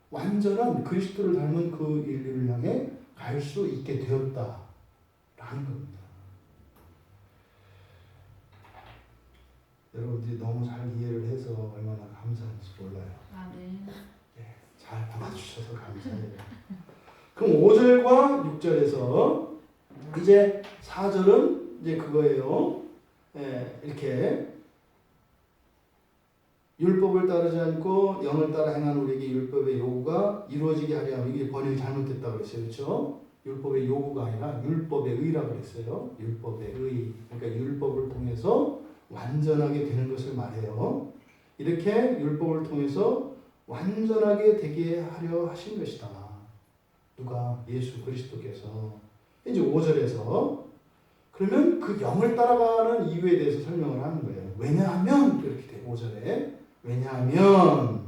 완전한 그리스도를 닮은 그 인류를 향해 갈 수 있게 되었다라는 겁니다. 여러분들이 너무 잘 이해를 해서 얼마나 감사한지 몰라요. 네. 예, 잘 받아주셔서 감사해요. 그럼 5절과 6절에서 이제 4절은 이제 그거예요. 예, 이렇게 율법을 따르지 않고 영을 따라 행하는 우리에게 율법의 요구가 이루어지게 하려 하면 이게 번역이 잘못됐다고 그랬어요. 그렇죠? 율법의 요구가 아니라 율법의 의라고 그랬어요. 율법의 의. 그러니까 율법을 통해서 완전하게 되는 것을 말해요. 이렇게 율법을 통해서 완전하게 되게 하려 하신 것이다. 누가? 예수 그리스도께서. 이제 5절에서 그러면 그 영을 따라가는 이유에 대해서 설명을 하는 거예요. 왜냐하면 이렇게 돼. 5절에 왜냐하면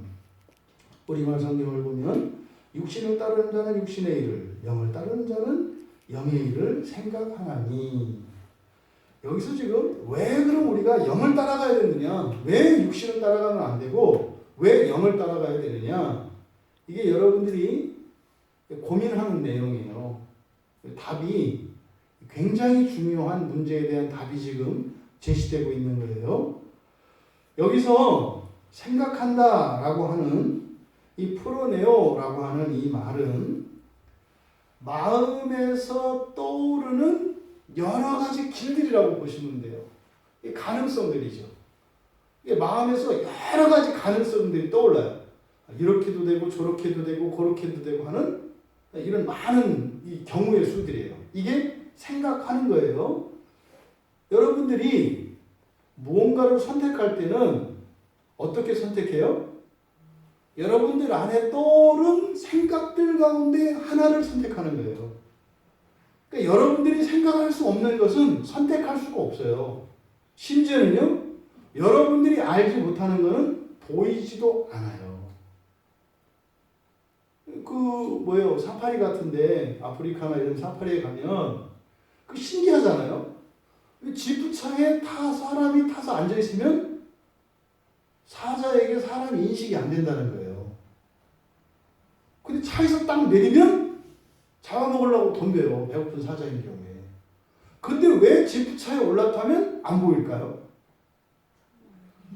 우리말 성경을 보면 육신을 따르는 자는 육신의 일을, 영을 따르는 자는 영의 일을 생각하나니. 여기서 지금 왜 그럼 우리가 영을 따라가야 되느냐? 왜 육신을 따라가면 안 되고 왜 영을 따라가야 되느냐? 이게 여러분들이 고민하는 내용이에요. 답이 굉장히 중요한 문제에 대한 답이 지금 제시되고 있는 거예요. 여기서 생각한다라고 하는 이 프로네오라고 하는 이 말은 마음에서 떠오르는 여러 가지 길들이라고 보시면 돼요. 이 가능성들이죠. 이게 마음에서 여러 가지 가능성들이 떠올라요. 이렇게도 되고 저렇게도 되고 그렇게도 되고 하는 이런 많은 이 경우의 수들이에요. 이게 생각하는 거예요. 여러분들이 무언가를 선택할 때는 어떻게 선택해요? 여러분들 안에 떠오른 생각들 가운데 하나를 선택하는 거예요. 그러니까 여러분들이 생각할 수 없는 것은 선택할 수가 없어요. 심지어는요, 여러분들이 알지 못하는 것은 보이지도 않아요. 사파리 같은데, 아프리카나 이런 사파리에 가면, 신기하잖아요? 지프차에 사람이 타서 앉아있으면, 사자에게 사람이 인식이 안 된다는 거예요. 근데 차에서 딱 내리면, 잡아먹으려고 덤벼요. 배고픈 사자인 경우에. 근데 왜 지프차에 올라타면 안 보일까요?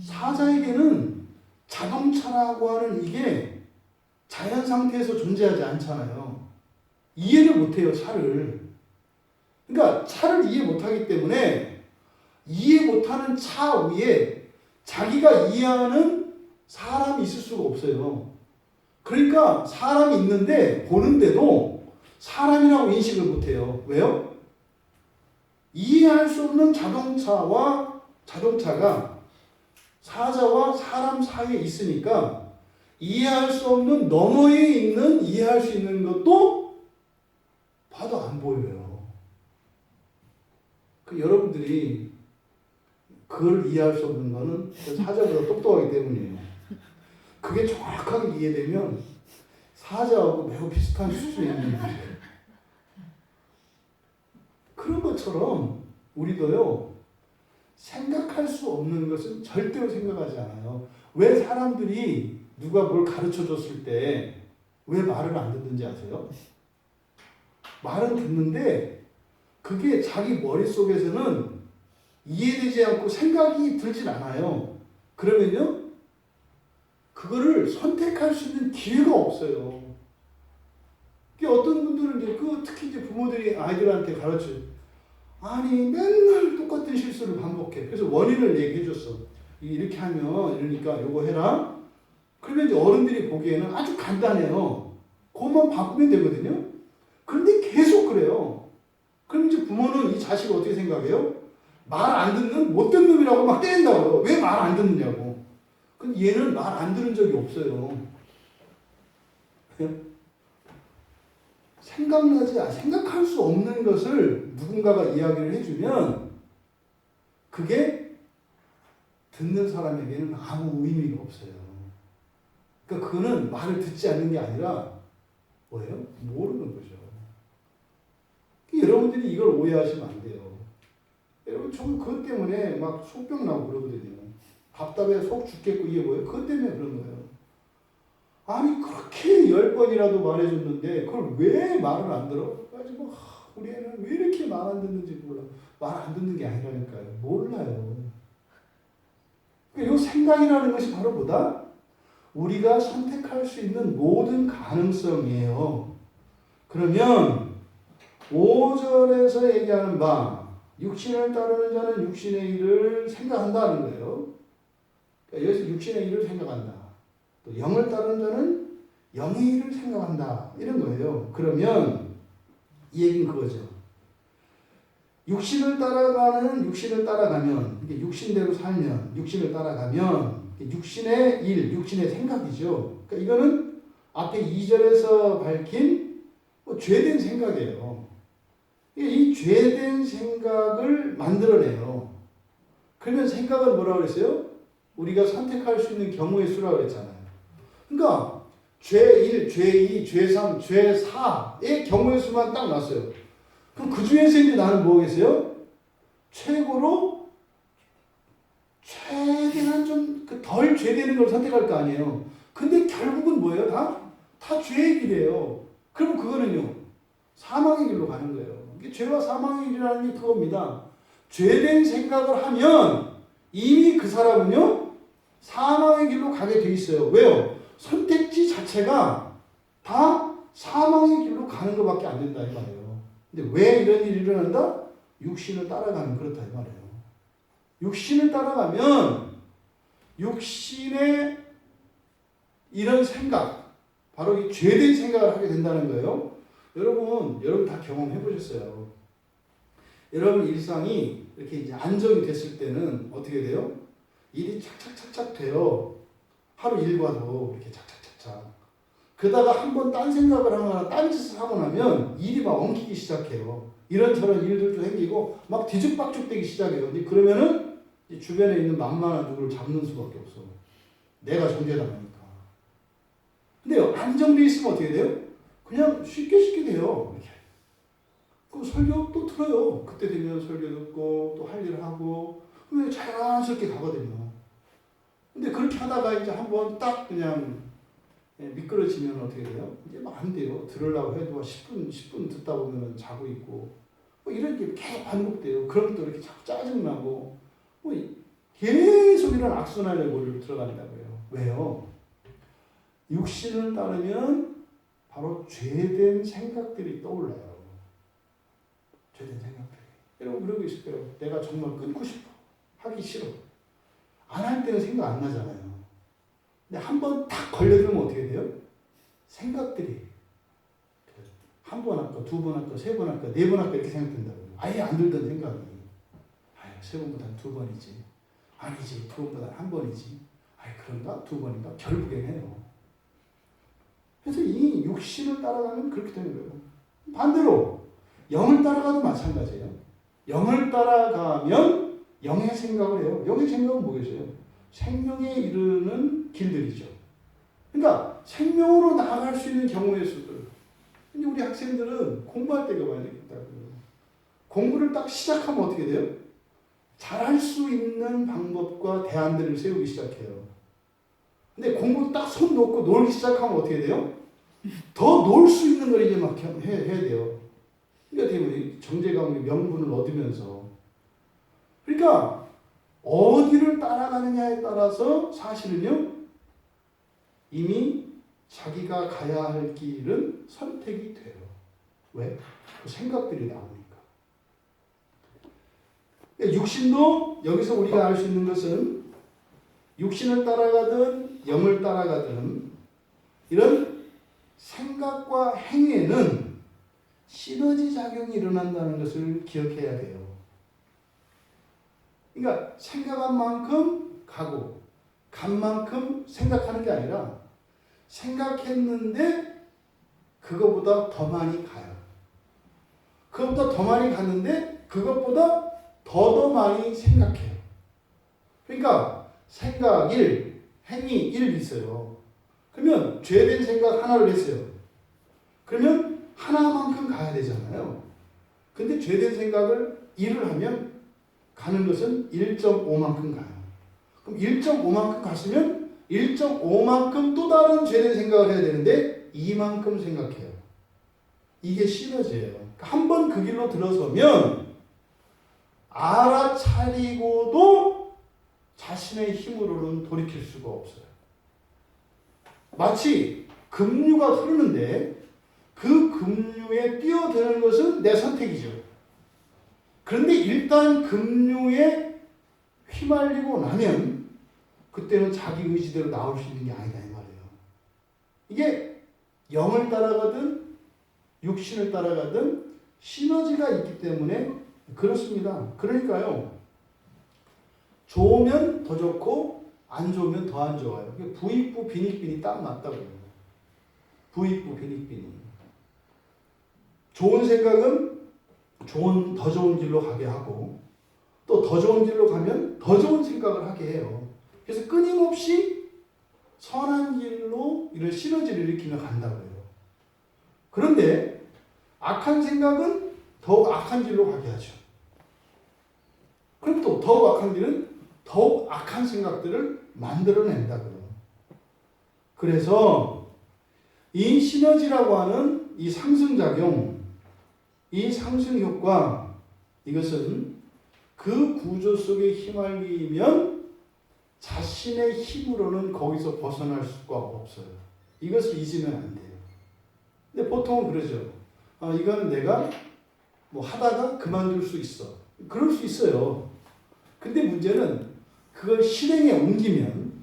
사자에게는 자동차라고 하는 이게 자연 상태에서 존재하지 않잖아요. 이해를 못해요, 차를. 그러니까 차를 이해 못하기 때문에 이해 못하는 차 위에 자기가 이해하는 사람이 있을 수가 없어요. 그러니까 사람이 있는데 보는데도 사람이라고 인식을 못해요. 왜요? 이해할 수 없는 자동차가 사자와 사람 사이에 있으니까 이해할 수 없는 너머에 있는 이해할 수 있는 것도 봐도 안 보여요. 여러분들이 그걸 이해할 수 없는 거는 사자보다 똑똑하기 때문이에요. 그게 정확하게 이해되면 사자하고 매우 비슷한 수준에 있는 거예요. 그런 것처럼 우리도요, 생각할 수 없는 것은 절대로 생각하지 않아요. 왜 사람들이 누가 뭘 가르쳐 줬을 때 왜 말을 안 듣는지 아세요? 말은 듣는데 그게 자기 머릿속에서는 이해되지 않고 생각이 들진 않아요. 그러면요, 그거를 선택할 수 있는 기회가 없어요. 어떤 분들은 특히 부모들이 아이들한테 가르쳐요. 아니, 맨날 똑같은 실수를 반복해. 그래서 원인을 얘기해 줬어. 이렇게 하면, 이러니까 요거 해라. 그러면 이제 어른들이 보기에는 아주 간단해요. 그것만 바꾸면 되거든요. 그런데 계속 그래요. 그럼 이제 부모는 이 자식을 어떻게 생각해요? 말 안 듣는 못된 놈이라고 막 때린다고요. 왜 말 안 듣느냐고. 근데 얘는 말 안 들은 적이 없어요. 생각할 수 없는 것을 누군가가 이야기를 해주면 그게 듣는 사람에게는 아무 의미가 없어요. 그러니까 그거는 말을 듣지 않는 게 아니라 뭐예요? 모르는 거죠. 여러분들이 이걸 오해하시면 안 돼요. 여러분, 저 그것 때문에 막 속병 나고 그러거든요. 답답해 속 죽겠고 이게 뭐예요? 그것 때문에 그런 거예요. 아니, 그렇게 10번이라도 말해줬는데 그걸 왜 말을 안 들어? 가지고 우리 애는 왜 이렇게 말 안 듣는지 몰라. 말 안 듣는 게 아니라니까요. 몰라요. 이 생각이라는 것이 바로 뭐다? 우리가 선택할 수 있는 모든 가능성이에요. 그러면 5절에서 얘기하는 바 육신을 따르는 자는 육신의 일을 생각한다는 거예요. 그러니까 여기서 육신의 일을 생각한다. 또 영을 따르는 자는 영의 일을 생각한다. 이런 거예요. 그러면 이 얘기는 그거죠. 육신을 따라가면, 육신대로 살면, 육신을 따라가면 육신의 일, 육신의 생각이죠. 그러니까 이거는 앞에 2절에서 밝힌 죄된 생각이에요. 이 죄된 생각을 만들어내요. 그러면 생각은 뭐라고 그랬어요? 우리가 선택할 수 있는 경우의 수라고 그랬잖아요. 그러니까 죄 1, 죄 2, 죄 3, 죄 4의 경우의 수만 딱 났어요. 그럼 그 중에서 이제 나는 뭐겠어요? 최고로 최대한 좀 덜 죄되는 걸 선택할 거 아니에요. 근데 결국은 뭐예요? 다 죄의 길이에요. 그럼 그거는요, 사망의 길로 가는 거예요. 이게 죄와 사망의 길이라는 게 그겁니다. 죄된 생각을 하면 이미 그 사람은요, 사망의 길로 가게 돼 있어요. 왜요? 선택지 자체가 다 사망의 길로 가는 것밖에 안 된다 이 말이에요. 근데 왜 이런 일이 일어난다? 육신을 따라가면 그렇다 이 말이에요. 육신을 따라가면 육신의 이런 생각, 바로 이 죄된 생각을 하게 된다는 거예요. 여러분 다 경험해 보셨어요. 여러분 일상이 이렇게 이제 안정이 됐을 때는 어떻게 돼요? 일이 착착착착 돼요. 하루 일과도 이렇게 착착착착. 그러다가 한번 딴 생각을 하거나 딴 짓을 하고 나면 일이 막 엉키기 시작해요. 이런저런 일들도 생기고 막 뒤죽박죽되기 시작해요. 근데 그러면은 주변에 있는 만만한 누구를 잡는 수밖에 없어. 내가 존재당하니까. 근데 안정돼 있으면 어떻게 돼요? 그냥 쉽게 돼요. 이렇게. 그럼 설교 또 들어요. 그때 되면 설교 듣고 또 할 일을 하고 그러면 자연스럽게 가거든요. 근데 그렇게 하다가 이제 한번 딱 그냥 미끄러지면 어떻게 돼요? 이제 뭐 안 돼요. 들으려고 해도 10분 듣다 보면 자고 있고 뭐 이런 게 계속 반복돼요. 그럼 또 이렇게 자꾸 짜증나고 뭐 계속 이런 악순환의 고리로 들어간다고요. 왜요? 육신을 따르면 바로 죄된 생각들이 떠올라요. 죄된 생각들이. 여러분 그러고 있을 거예요. 내가 정말 끊고 싶어. 하기 싫어. 안 할 때는 생각 안 나잖아요. 근데 한 번 딱 걸려들면 어떻게 돼요? 생각들이 한 번 할까, 두 번 할까, 세 번 할까, 네 번 할까 이렇게 생각된다고요. 아예 안 들던 생각이 세 번보다는 두 번이지. 아니지, 두 번보다는 한 번이지. 그런가? 두 번인가? 결국엔 해요. 그래서 이 육신을 따라가면 그렇게 되는 거예요. 반대로 영을 따라가도 마찬가지예요. 영을 따라가면 영의 생각을 해요. 영의 생각은 뭐겠어요? 생명에 이르는 길들이죠. 그러니까 생명으로 나아갈 수 있는 경우의 수들. 근데 우리 학생들은 공부할 때가 많이 있다고요. 공부를 딱 시작하면 어떻게 돼요? 잘할 수 있는 방법과 대안들을 세우기 시작해요. 근데 공부 딱 손 놓고 놀기 시작하면 어떻게 돼요? 더 놀 수 있는 걸 이제 막 해야 돼요. 그러니까 어떻게 정제 과목의 명분을 얻으면서. 그러니까 어디를 따라가느냐에 따라서 사실은요, 이미 자기가 가야 할 길은 선택이 돼요. 왜? 그 생각들이 나오니까. 육신도 여기서 우리가 알 수 있는 것은 육신을 따라가든 영을 따라가든 이런 생각과 행위에는 시너지 작용이 일어난다는 것을 기억해야 돼요. 그러니까 생각한 만큼 가고 간 만큼 생각하는 게 아니라 생각했는데 그것보다 더 많이 가요. 그것보다 더 많이 갔는데 그것보다 더 많이 생각해요. 그러니까 생각 1, 행위 1 있어요. 그러면 죄된 생각 하나를 했어요. 그러면 하나만큼 가야 되잖아요. 근데 죄된 생각을 1을 하면 가는 것은 1.5만큼 가요. 그럼 1.5만큼 갔으면 1.5만큼 또 다른 죄된 생각을 해야 되는데 2만큼 생각해요. 이게 시너지예요. 한 번 그 길로 들어서면 알아차리고도 자신의 힘으로는 돌이킬 수가 없어요. 마치 급류가 흐르는데 그 급류에 뛰어드는 것은 내 선택이죠. 그런데 일단 급류에 휘말리고 나면 그때는 자기 의지대로 나올 수 있는 게 아니다 이 말이에요. 이게 영을 따라가든 육신을 따라가든 시너지가 있기 때문에 그렇습니다. 그러니까요. 좋으면 더 좋고 안 좋으면 더 안 좋아요. 부익부 빈익빈이 딱 맞다고요. 부익부 빈익빈이. 좋은 생각은 더 좋은 길로 가게 하고 또 더 좋은 길로 가면 더 좋은 생각을 하게 해요. 그래서 끊임없이 선한 길로 이런 시너지를 일으키며 간다고요. 그런데 악한 생각은 더욱 악한 길로 가게 하죠. 그럼 또 더욱 악한 길은 더욱 악한 생각들을 만들어낸다고요. 그래서 이 시너지라고 하는 이 상승작용, 이 상승효과, 이것은 그 구조 속에 휘말리면 자신의 힘으로는 거기서 벗어날 수가 없어요. 이것을 잊으면 안 돼요. 근데 보통은 그러죠. 이거는 내가 뭐 하다가 그만둘 수 있어. 그럴 수 있어요. 근데 문제는 그걸 실행에 옮기면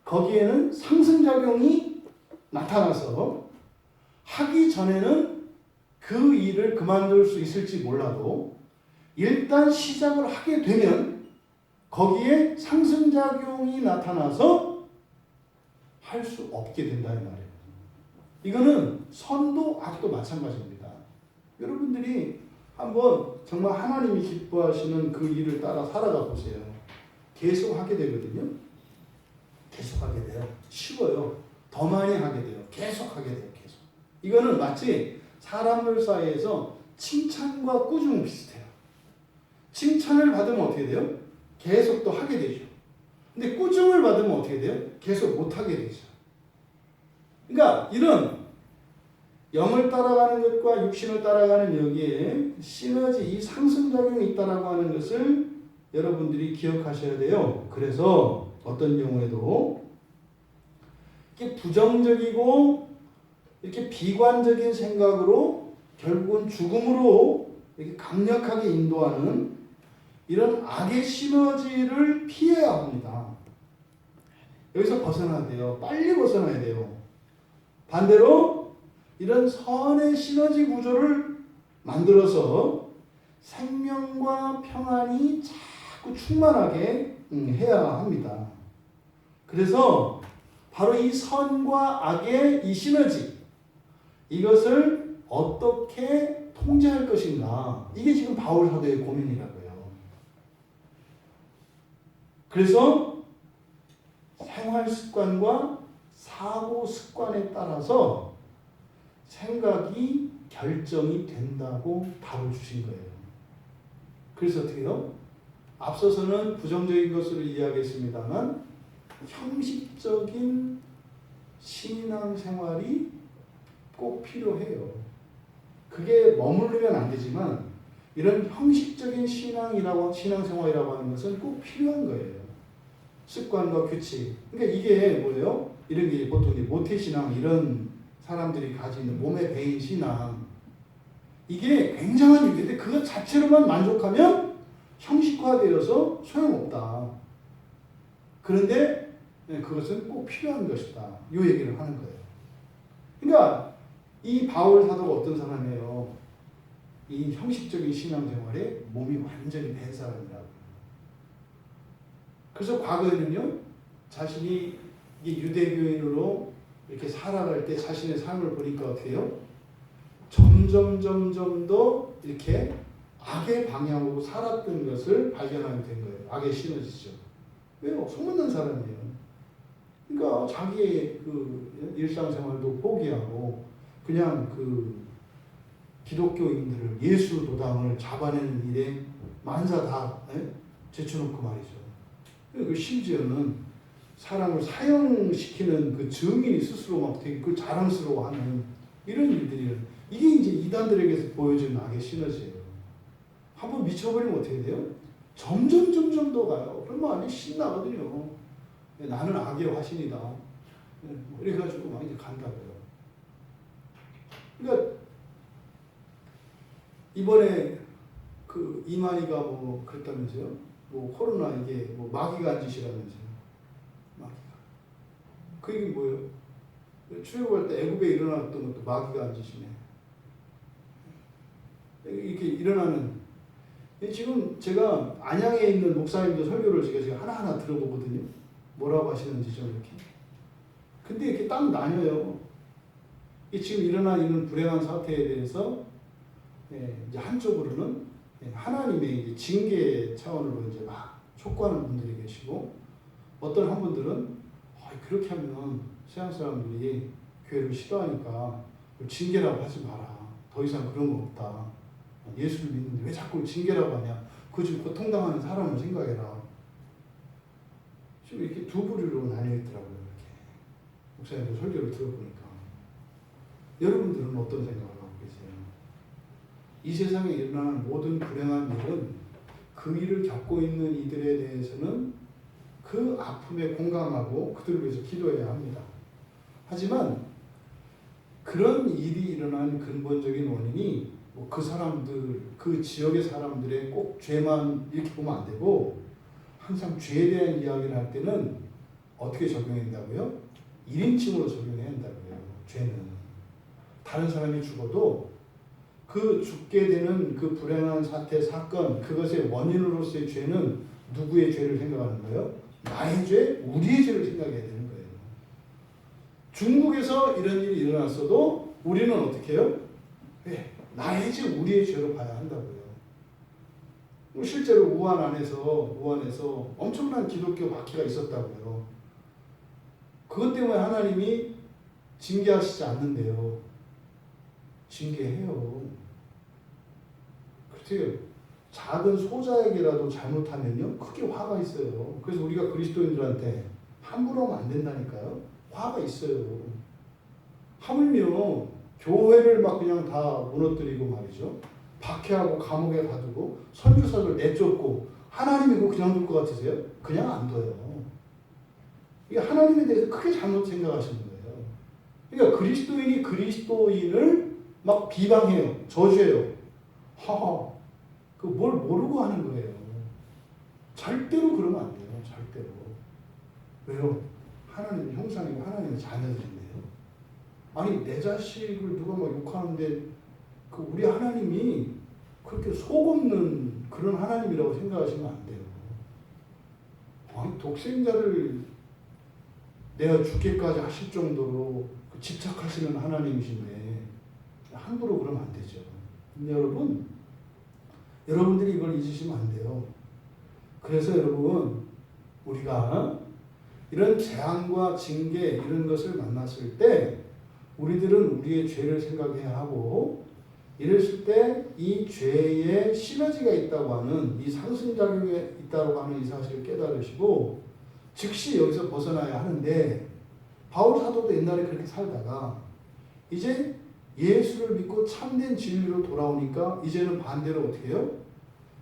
거기에는 상승작용이 나타나서 하기 전에는 그 일을 그만둘 수 있을지 몰라도 일단 시작을 하게 되면 거기에 상승작용이 나타나서 할 수 없게 된다 이 말이에요. 이거는 선도 악도 마찬가지입니다. 여러분들이 한번 정말 하나님이 기뻐하시는 그 일을 따라 살아가 보세요. 계속 하게 되거든요. 계속 하게 돼요. 쉬워요. 더 많이 하게 돼요. 계속 하게 돼요. 계속. 이거는 마치 사람들 사이에서 칭찬과 꾸중 비슷해요. 칭찬을 받으면 어떻게 돼요? 계속 또 하게 되죠. 근데 꾸중을 받으면 어떻게 돼요? 계속 못 하게 되죠. 그러니까 이런 영을 따라가는 것과 육신을 따라가는 여기에 시너지, 이 상승작용이 있다라고 하는 것을 여러분들이 기억하셔야 돼요. 그래서 어떤 경우에도 이렇게 부정적이고 이렇게 비관적인 생각으로 결국은 죽음으로 이렇게 강력하게 인도하는 이런 악의 시너지를 피해야 합니다. 여기서 벗어나야 돼요. 빨리 벗어나야 돼요. 반대로 이런 선의 시너지 구조를 만들어서 생명과 평안이 자꾸 충만하게 해야 합니다. 그래서 바로 이 선과 악의 이 시너지, 이것을 어떻게 통제할 것인가, 이게 지금 바울 사도의 고민이라고요. 그래서 생활 습관과 사고 습관에 따라서 생각이 결정이 된다고 답을 주신 거예요. 그래서 어떻게 해요? 앞서서는 부정적인 것으로 이야기했습니다만 형식적인 신앙생활이 꼭 필요해요. 그게 머무르면 안 되지만 이런 형식적인 신앙생활이라고 하는 것은 꼭 필요한 거예요. 습관과 규칙. 그러니까 이게 뭐예요? 이런 게 보통 모태신앙 이런 사람들이 가지는 몸에 배인 신앙. 이게 굉장한 일인데 그것 자체로만 만족하면 형식화되어서 소용없다. 그런데 그것은 꼭 필요한 것이다. 이 얘기를 하는 거예요. 그러니까 이 바울 사도가 어떤 사람이에요? 이 형식적인 신앙생활에 몸이 완전히 밴 사람이라고. 그래서 과거에는요, 자신이 유대교인으로 이렇게 살아갈 때 자신의 삶을 보니까 어떻게 해요? 점점 더 이렇게 악의 방향으로 살았던 것을 발견하게 된 거예요. 악의 시너지죠. 왜요? 소문난 사람이에요. 그러니까 자기의 그 일상생활도 포기하고 그냥 그 기독교인들을 예수 도당을 잡아내는 일에 만사 다 제쳐놓고 말이죠. 그 심지어는 사람을 사형시키는 그 증인이 스스로 막 되게 그 자랑스러워하는 이런 일들이, 이게 이제 이단들에게서 보여주는 악의 시너지예요. 한번 미쳐버리면 어떻게 돼요? 점점 더 가요. 그러면 아니 신나거든요. 나는 악의 화신이다. 이래가지고 막 이제 간다고요. 그러니까 이번에 그 이만희가 뭐 그랬다면서요? 뭐 코로나 이게 뭐 마귀가 한 짓이라면서요? 마귀가. 그 얘기 뭐예요? 출애굽할 때 애굽에 일어났던 것도 마귀가 한 짓이네. 이렇게 일어나는. 지금 제가 안양에 있는 목사님들 설교를 제가 하나하나 들어보거든요. 뭐라고 하시는지 좀 이렇게. 근데 이렇게 딱 나뉘어요. 지금 일어난 이런 불행한 사태에 대해서 이제 한쪽으로는 하나님의 이제 징계 차원으로 이제 막 촉구하는 분들이 계시고, 어떤 한 분들은 그렇게 하면 세상 사람들이 교회를 싫어하니까 징계라고 하지 마라. 더 이상 그런 거 없다. 예수를 믿는데 왜 자꾸 징계라고 하냐. 그 지금 고통당하는 사람을 생각해라. 지금 이렇게 두 부류로 나뉘어 있더라고요. 이렇게 목사님들 설교를 들어보니까. 여러분들은 어떤 생각을 하고 계세요? 이 세상에 일어나는 모든 불행한 일은 그 일을 겪고 있는 이들에 대해서는 그 아픔에 공감하고 그들을 위해서 기도해야 합니다. 하지만 그런 일이 일어난 근본적인 원인이 뭐 그 사람들, 그 지역의 사람들의 꼭 죄만 이렇게 보면 안 되고, 항상 죄에 대한 이야기를 할 때는 어떻게 적용해야 된다고요? 1인칭으로 적용해야 한다고요. 죄는. 다른 사람이 죽어도 그 죽게 되는 그 불행한 사태, 사건, 그것의 원인으로서의 죄는 누구의 죄를 생각하는 거예요? 나의 죄, 우리의 죄를 생각해야 되는 거예요. 중국에서 이런 일이 일어났어도 우리는 어떻게 해요? 왜? 나의 죄, 우리의 죄로 봐야 한다고요. 실제로 우한에서 엄청난 기독교 박해가 있었다고요. 그것 때문에 하나님이 징계하시지 않는데요. 징계해요. 그렇대요. 작은 소자에게라도 잘못하면요, 크게 화가 있어요. 그래서 우리가 그리스도인들한테 함부로 하면 안 된다니까요. 화가 있어요. 하물며 교회를 막 그냥 다 무너뜨리고 말이죠. 박해하고 감옥에 가두고 선교사들 내쫓고 하나님이 그거 그냥 둘 것 같으세요? 그냥 안 둬요. 이게 하나님에 대해서 크게 잘못 생각하시는 거예요. 그러니까 그리스도인이 그리스도인을 막 비방해요. 저주해요. 하하. 그 뭘 모르고 하는 거예요. 절대로 그러면 안 돼요. 절대로. 왜요? 하나님 형상이고 하나님의 자녀들인데요. 아니 내 자식을 누가 막 욕하는데 그 우리 하나님이 그렇게 속없는 그런 하나님이라고 생각하시면 안 돼요. 아니 독생자를 내가 죽게까지 하실 정도로 집착하시는 하나님이신데 함부로 그러면 안 되죠. 근데 여러분들이 이걸 잊으시면 안 돼요. 그래서 여러분 우리가 이런 재앙과 징계 이런 것을 만났을 때 우리들은 우리의 죄를 생각해야 하고 이랬을 때 이 죄에 시너지가 있다고 하는 이 상승작용이 있다고 하는 이 사실을 깨달으시고 즉시 여기서 벗어나야 하는데 바울 사도도 옛날에 그렇게 살다가 이제 예수를 믿고 참된 진리로 돌아오니까 이제는 반대로 어떻게 해요?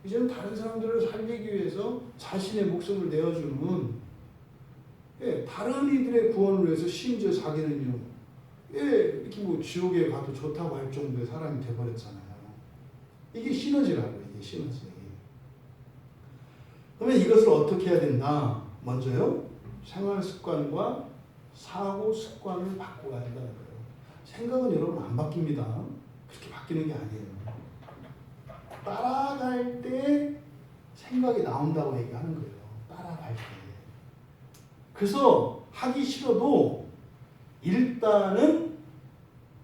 이제는 다른 사람들을 살리기 위해서 자신의 목숨을 내어주는 다른 이들의 구원을 위해서 심지어 자기는요 이렇게 뭐 지옥에 가도 좋다고 할 정도의 사람이 돼버렸잖아요. 이게 시너지라고요. 이게 시너지. 그러면 이것을 어떻게 해야 된다? 먼저요. 생활 습관과 사고 습관을 바꿔야 한다는 거예요. 생각은 여러분 안 바뀝니다. 그렇게 바뀌는 게 아니에요. 따라갈 때 생각이 나온다고 얘기하는 거예요. 따라갈 때. 그래서 하기 싫어도 일단은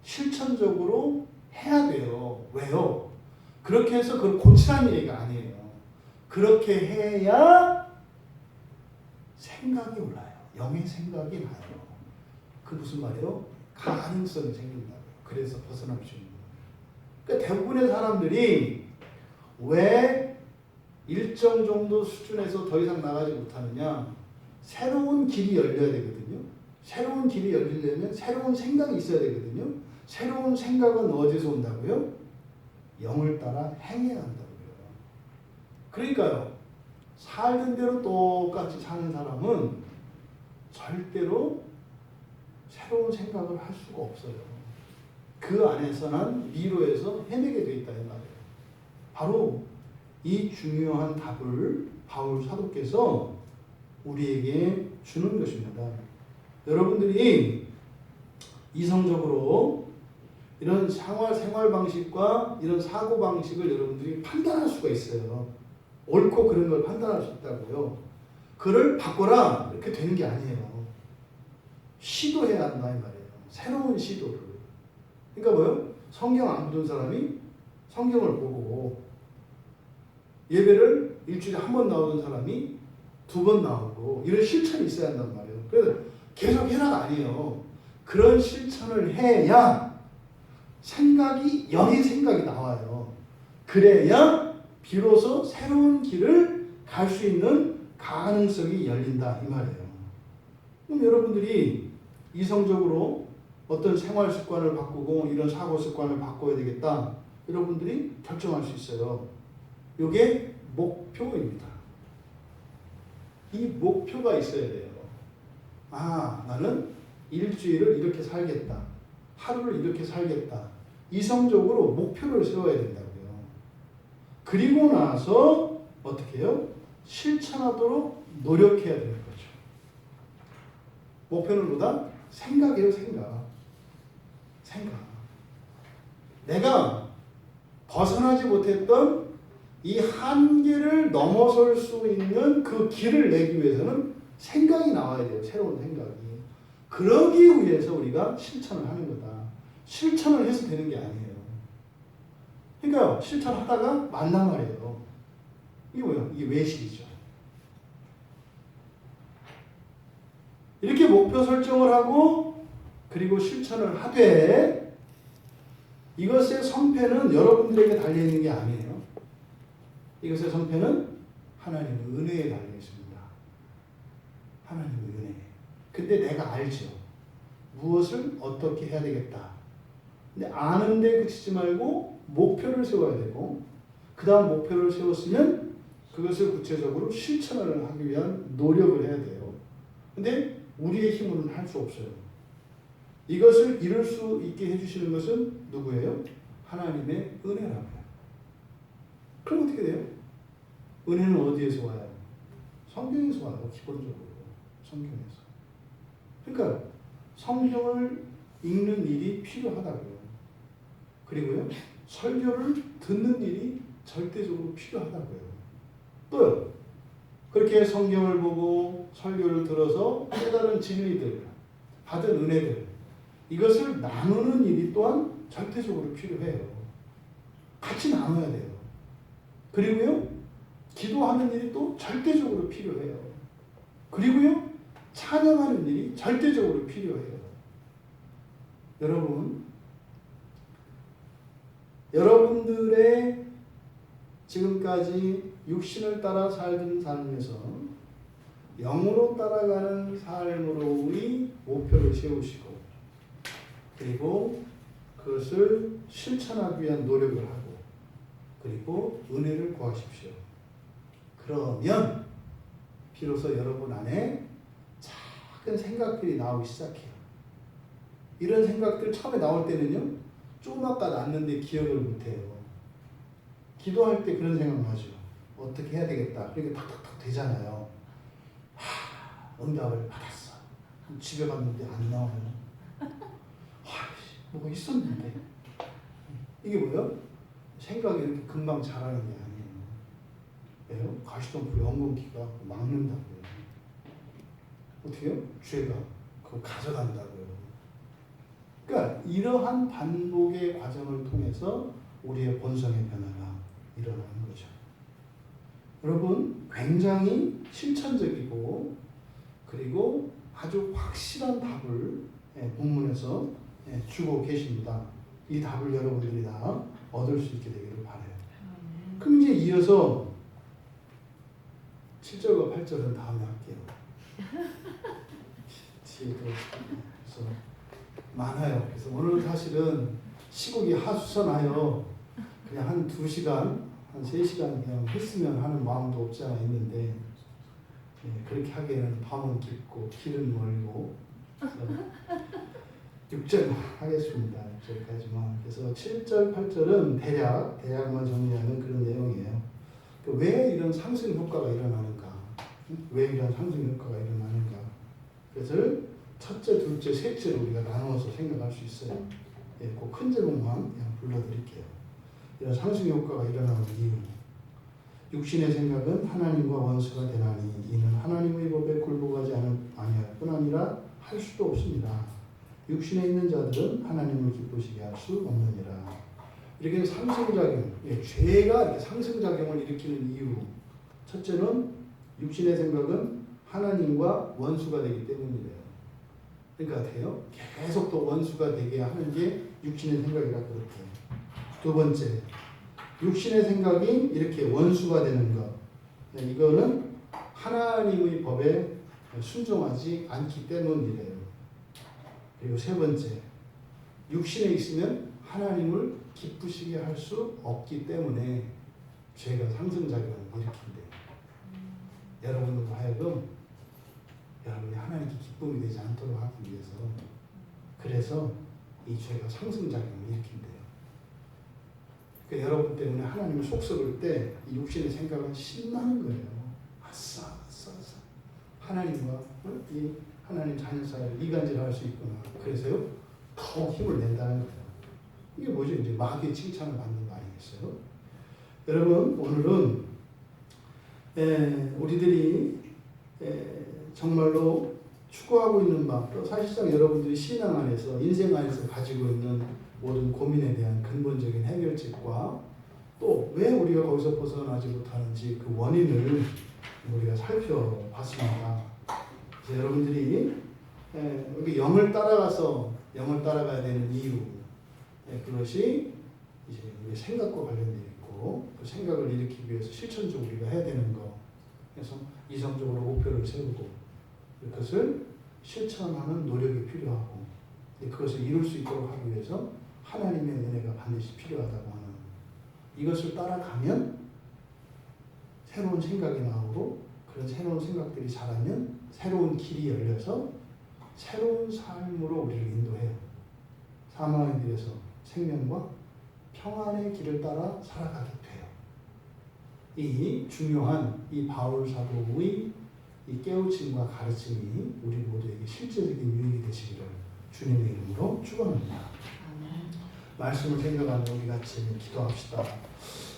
실천적으로 해야 돼요. 왜요? 그렇게 해서 그걸 고치라는 얘기가 아니에요. 그렇게 해야 생각이 올라요. 영의 생각이 나요. 그 무슨 말이에요? 가능성이 생긴다고요. 그래서 벗어날 수 있는 거예요. 그러니까 대부분의 사람들이 왜 일정 정도 수준에서 더 이상 나가지 못하느냐? 새로운 길이 열려야 되거든요. 새로운 길이 열리려면 새로운 생각이 있어야 되거든요. 새로운 생각은 어디서 온다고요? 영을 따라 행해야 한다고요. 그러니까요. 살던 대로 똑같이 사는 사람은 절대로 새로운 생각을 할 수가 없어요. 그 안에서는 미로에서 헤매게 돼 있다 이 말이에요. 바로 이 중요한 답을 바울 사도께서 우리에게 주는 것입니다. 여러분들이 이성적으로 이런 생활 방식과 이런 사고 방식을 여러분들이 판단할 수가 있어요. 옳고 그런 걸 판단할 수 있다고요. 그를 바꿔라 이렇게 되는 게 아니에요. 시도해야 한다 이 말이에요. 새로운 시도를. 그러니까 뭐요? 성경 안 보던 사람이 성경을 보고 예배를 일주일에 한 번 나오던 사람이 2번 나오고 이런 실천이 있어야 한단 말이에요. 그래서 계속 해라가 아니에요. 그런 실천을 해야 영의 생각이 나와요. 그래야 비로소 새로운 길을 갈 수 있는 가능성이 열린다 이 말이에요. 그럼 여러분들이 이성적으로 어떤 생활 습관을 바꾸고 이런 사고 습관을 바꿔야 되겠다. 여러분들이 결정할 수 있어요. 이게 목표입니다. 이 목표가 있어야 돼요. 나는 일주일을 이렇게 살겠다. 하루를 이렇게 살겠다. 이성적으로 목표를 세워야 된다고요. 그리고 나서 어떻게 해요? 실천하도록 노력해야 되는 거죠. 목표는 뭐다? 생각이에요. 생각. 내가 벗어나지 못했던 이 한계를 넘어설 수 있는 그 길을 내기 위해서는 생각이 나와야 돼요. 새로운 생각이. 그러기 위해서 우리가 실천을 하는 거다. 실천을 해서 되는 게 아니에요. 그러니까 실천하다가 만난 말이에요. 이게 뭐야? 이게 외식이죠. 이렇게 목표 설정을 하고 그리고 실천을 하되 이것의 성패는 여러분들에게 달려있는 게 아니에요. 이것의 성패는 하나님의 은혜에 달려있습니다. 하나님의 은혜. 근데 내가 알죠. 무엇을 어떻게 해야 되겠다. 근데 아는데 그치지 말고 목표를 세워야 되고 그 다음 목표를 세웠으면 그것을 구체적으로 실천을 하기 위한 노력을 해야 돼요. 근데 우리의 힘으로는 할 수 없어요. 이것을 이룰 수 있게 해주시는 것은 누구예요? 하나님의 은혜라고요. 그럼 어떻게 돼요? 은혜는 어디에서 와요? 성경에서 와요. 기본적으로. 성경에서. 그러니까 성경을 읽는 일이 필요하다고요. 그리고요. 설교를 듣는 일이 절대적으로 필요하다고요. 또요. 그렇게 성경을 보고 설교를 들어서 깨달은 진리들, 받은 은혜들 이것을 나누는 일이 또한 절대적으로 필요해요. 같이 나눠야 돼요. 그리고요. 기도하는 일이 또 절대적으로 필요해요. 그리고요. 찬양하는 일이 절대적으로 필요해요. 여러분, 여러분들의 지금까지 육신을 따라 살던 삶에서 영으로 따라가는 삶으로의 목표를 세우시고 그리고 그것을 실천하기 위한 노력을 하고 그리고 은혜를 구하십시오. 그러면 비로소 여러분 안에 작은 생각들이 나오기 시작해요. 이런 생각들 처음에 나올 때는요. 좀 아까 났는데 기억을 못해요. 기도할 때 그런 생각 나죠. 어떻게 해야 되겠다. 그러니까 탁탁탁 되잖아요. 응답을 받았어. 집에 갔는데 안 나와요. 뭐가 있었는데. 이게 뭐예요? 생각이 이렇게 금방 자라는 게 아니에요. 왜요? 가시덤불 연금기가 막는다고요. 어떻게 해요? 죄가 그걸 가져간다고요. 그러니까 이러한 반복의 과정을 통해서 우리의 본성의 변화가 일어나는 거죠. 여러분 굉장히 실천적이고 그리고 아주 확실한 답을 본문에서 주고 계십니다. 이 답을 여러분들이 다 얻을 수 있게 되기를 바라요. 그럼 이제 이어서 7절과 8절은 다음에 할게요. 뒤에도 그래서 많아요. 그래서 오늘 사실은 시국이 하수선하여 그냥 한 2시간, 한 3시간 그냥 했으면 하는 마음도 없지 않아 있는데 그렇게 하기에는 밤은 깊고 길은 멀고 6절 하겠습니다. 6절까지만. 그래서 7절, 8절은 대략만 정리하는 그런 내용이에요. 왜 이런 상승 효과가 일어나는가? 왜 이런 상승 효과가 일어나는가? 그래서 첫째, 둘째, 셋째로 우리가 나누어서 생각할 수 있어요. 그 큰 제목만 그냥 불러드릴게요. 이런 상승 효과가 일어나는 이유. 육신의 생각은 하나님과 원수가 되나니 이는 하나님의 법에 굴복하지 아니할 뿐 아니라 할 수도 없습니다. 육신에 있는 자들은 하나님을 기쁘시게 할 수 없느니라. 이렇게 상승작용, 죄가 이렇게 상승작용을 일으키는 이유. 첫째는 육신의 생각은 하나님과 원수가 되기 때문이래요. 그러니까 같아요. 계속 또 원수가 되게 하는 게 육신의 생각이라 그렇대요. 두 번째, 육신의 생각이 이렇게 원수가 되는 것. 이거는 하나님의 법에 순종하지 않기 때문이래요. 그리고 세 번째, 육신에 있으면 하나님을 기쁘시게 할 수 없기 때문에 죄가 상승작용을 일으킨대요. 여러분으로 하여금 여러분이 하나님께 기쁨이 되지 않도록 하기 위해서 그래서 이 죄가 상승작용을 일으킨대요. 그러니까 여러분 때문에 하나님을 속 썩을 때 이 육신의 생각은 신나는 거예요. 아싸. 하나님과 이 하나님 자녀 사이를 이간질할 수 있구나. 그래서요 더욱 힘을 낸다는 거예요. 이게 뭐죠? 이제 마귀의 칭찬을 받는 거 아니겠어요? 여러분 오늘은 우리들이 정말로 추구하고 있는 바, 또 사실상 여러분들이 신앙 안에서 인생 안에서 가지고 있는 모든 고민에 대한 근본적인 해결책과 또 왜 우리가 거기서 벗어나지 못하는지 그 원인을 우리가 살펴봤습니다. 그래서 여러분들이 여기 영을 따라가서 영을 따라가야 되는 이유, 그것이 이제 우리 생각과 관련되어 있고 그 생각을 일으키기 위해서 실천적으로 우리가 해야 되는 거. 그래서 이성적으로 목표를 세우고 그것을 실천하는 노력이 필요하고 그것을 이룰 수 있도록 하기 위해서 하나님의 은혜가 반드시 필요하다고 하는 이것을 따라가면 새로운 생각이 나오고 그런 새로운 생각들이 자라면 새로운 길이 열려서 새로운 삶으로 우리를 인도해요. 사망의 길에서 생명과 평안의 길을 따라 살아가게 돼요. 이 중요한 이 바울 사도의 이 깨우침과 가르침이 우리 모두에게 실제적인 유익이 되시기를 주님의 이름으로 축원합니다. 말씀을 생각하며 우리 같이 기도합시다.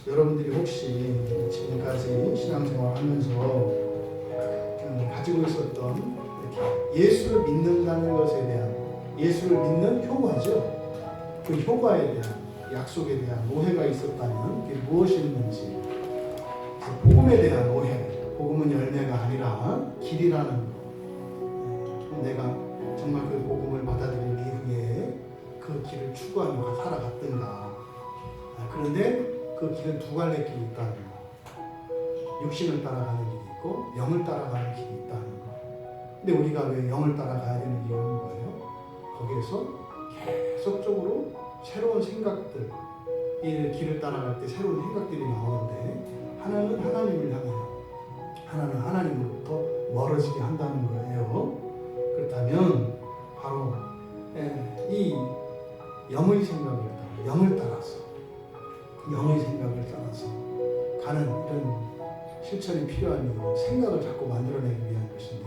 여러분들이 혹시 지금까지 신앙생활 하면서 가지고 있었던 예수를 믿는다는 것에 대한 예수를 믿는 효과죠. 그 효과에 대한 약속에 대한 오해가 있었다면 그게 무엇이었는지 복음에 대한 오해 복음은 열매가 아니라 길이라는 거 내가 정말 그 복음을 받아들인 이후에 그 길을 추구하며 살아갔던가 그런데 그 길은 두 갈래 길이 있다는 거 육신을 따라가는 길이 있고 영을 따라가는 길이 있다는 거 근데 우리가 왜 영을 따라가야 되는 이유는 거예요? 거기에서 계속적으로 새로운 생각들 이 길을 따라갈 때 새로운 생각들이 나오는데 하나는 하나님을 향해요. 하나는 하나님으로부터 멀어지게 한다는 거예요. 그렇다면 바로 이 영의 생각을 따라 영을 따라서 영의 생각을 따라서 가는 이런 실천이 필요한 이유 생각을 자꾸 만들어내기 위한 것인데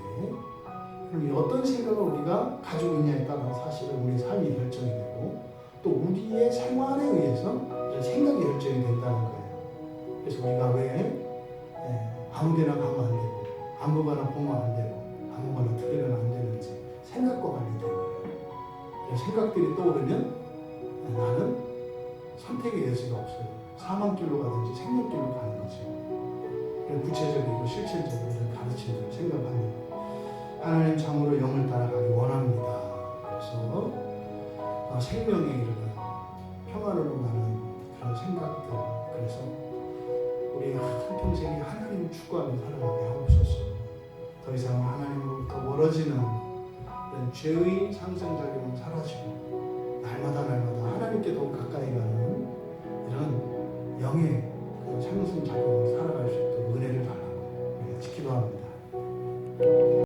그럼 이 어떤 생각을 우리가 가지고 있냐에 따라 사실은 우리 삶이 결정이 되고 또 우리의 생활에 의해서 생각이 결정이 된다는 거예요. 그래서 우리가 왜 아무데나 가면 안 되고 아무거나 보면 안 되고 아무거나 들으면 안 되는지 생각과 관련된 거예요. 생각들이 떠오르면 나는 선택의 여지가 없어요. 사망길로 가든지 생명길로 가는 거죠. 구체적이고 실질적인 이런 가르침들을 생각합니다. 하나님 참으로 영을 따라가기 원합니다. 그래서 생명에 이르는 평안으로 가는 그런 생각들 그래서 우리 한평생에 하나님을 추구하며 살아가게 하옵소서. 더 이상 하나님으로부터 멀어지는 이런 죄의 상승작용은 사라지고 날마다 하나님께 더욱 가까이 가는 이런 영의 상승작용을 살아갈 수 있도록 은혜를 달라고 우리가 기도합니다.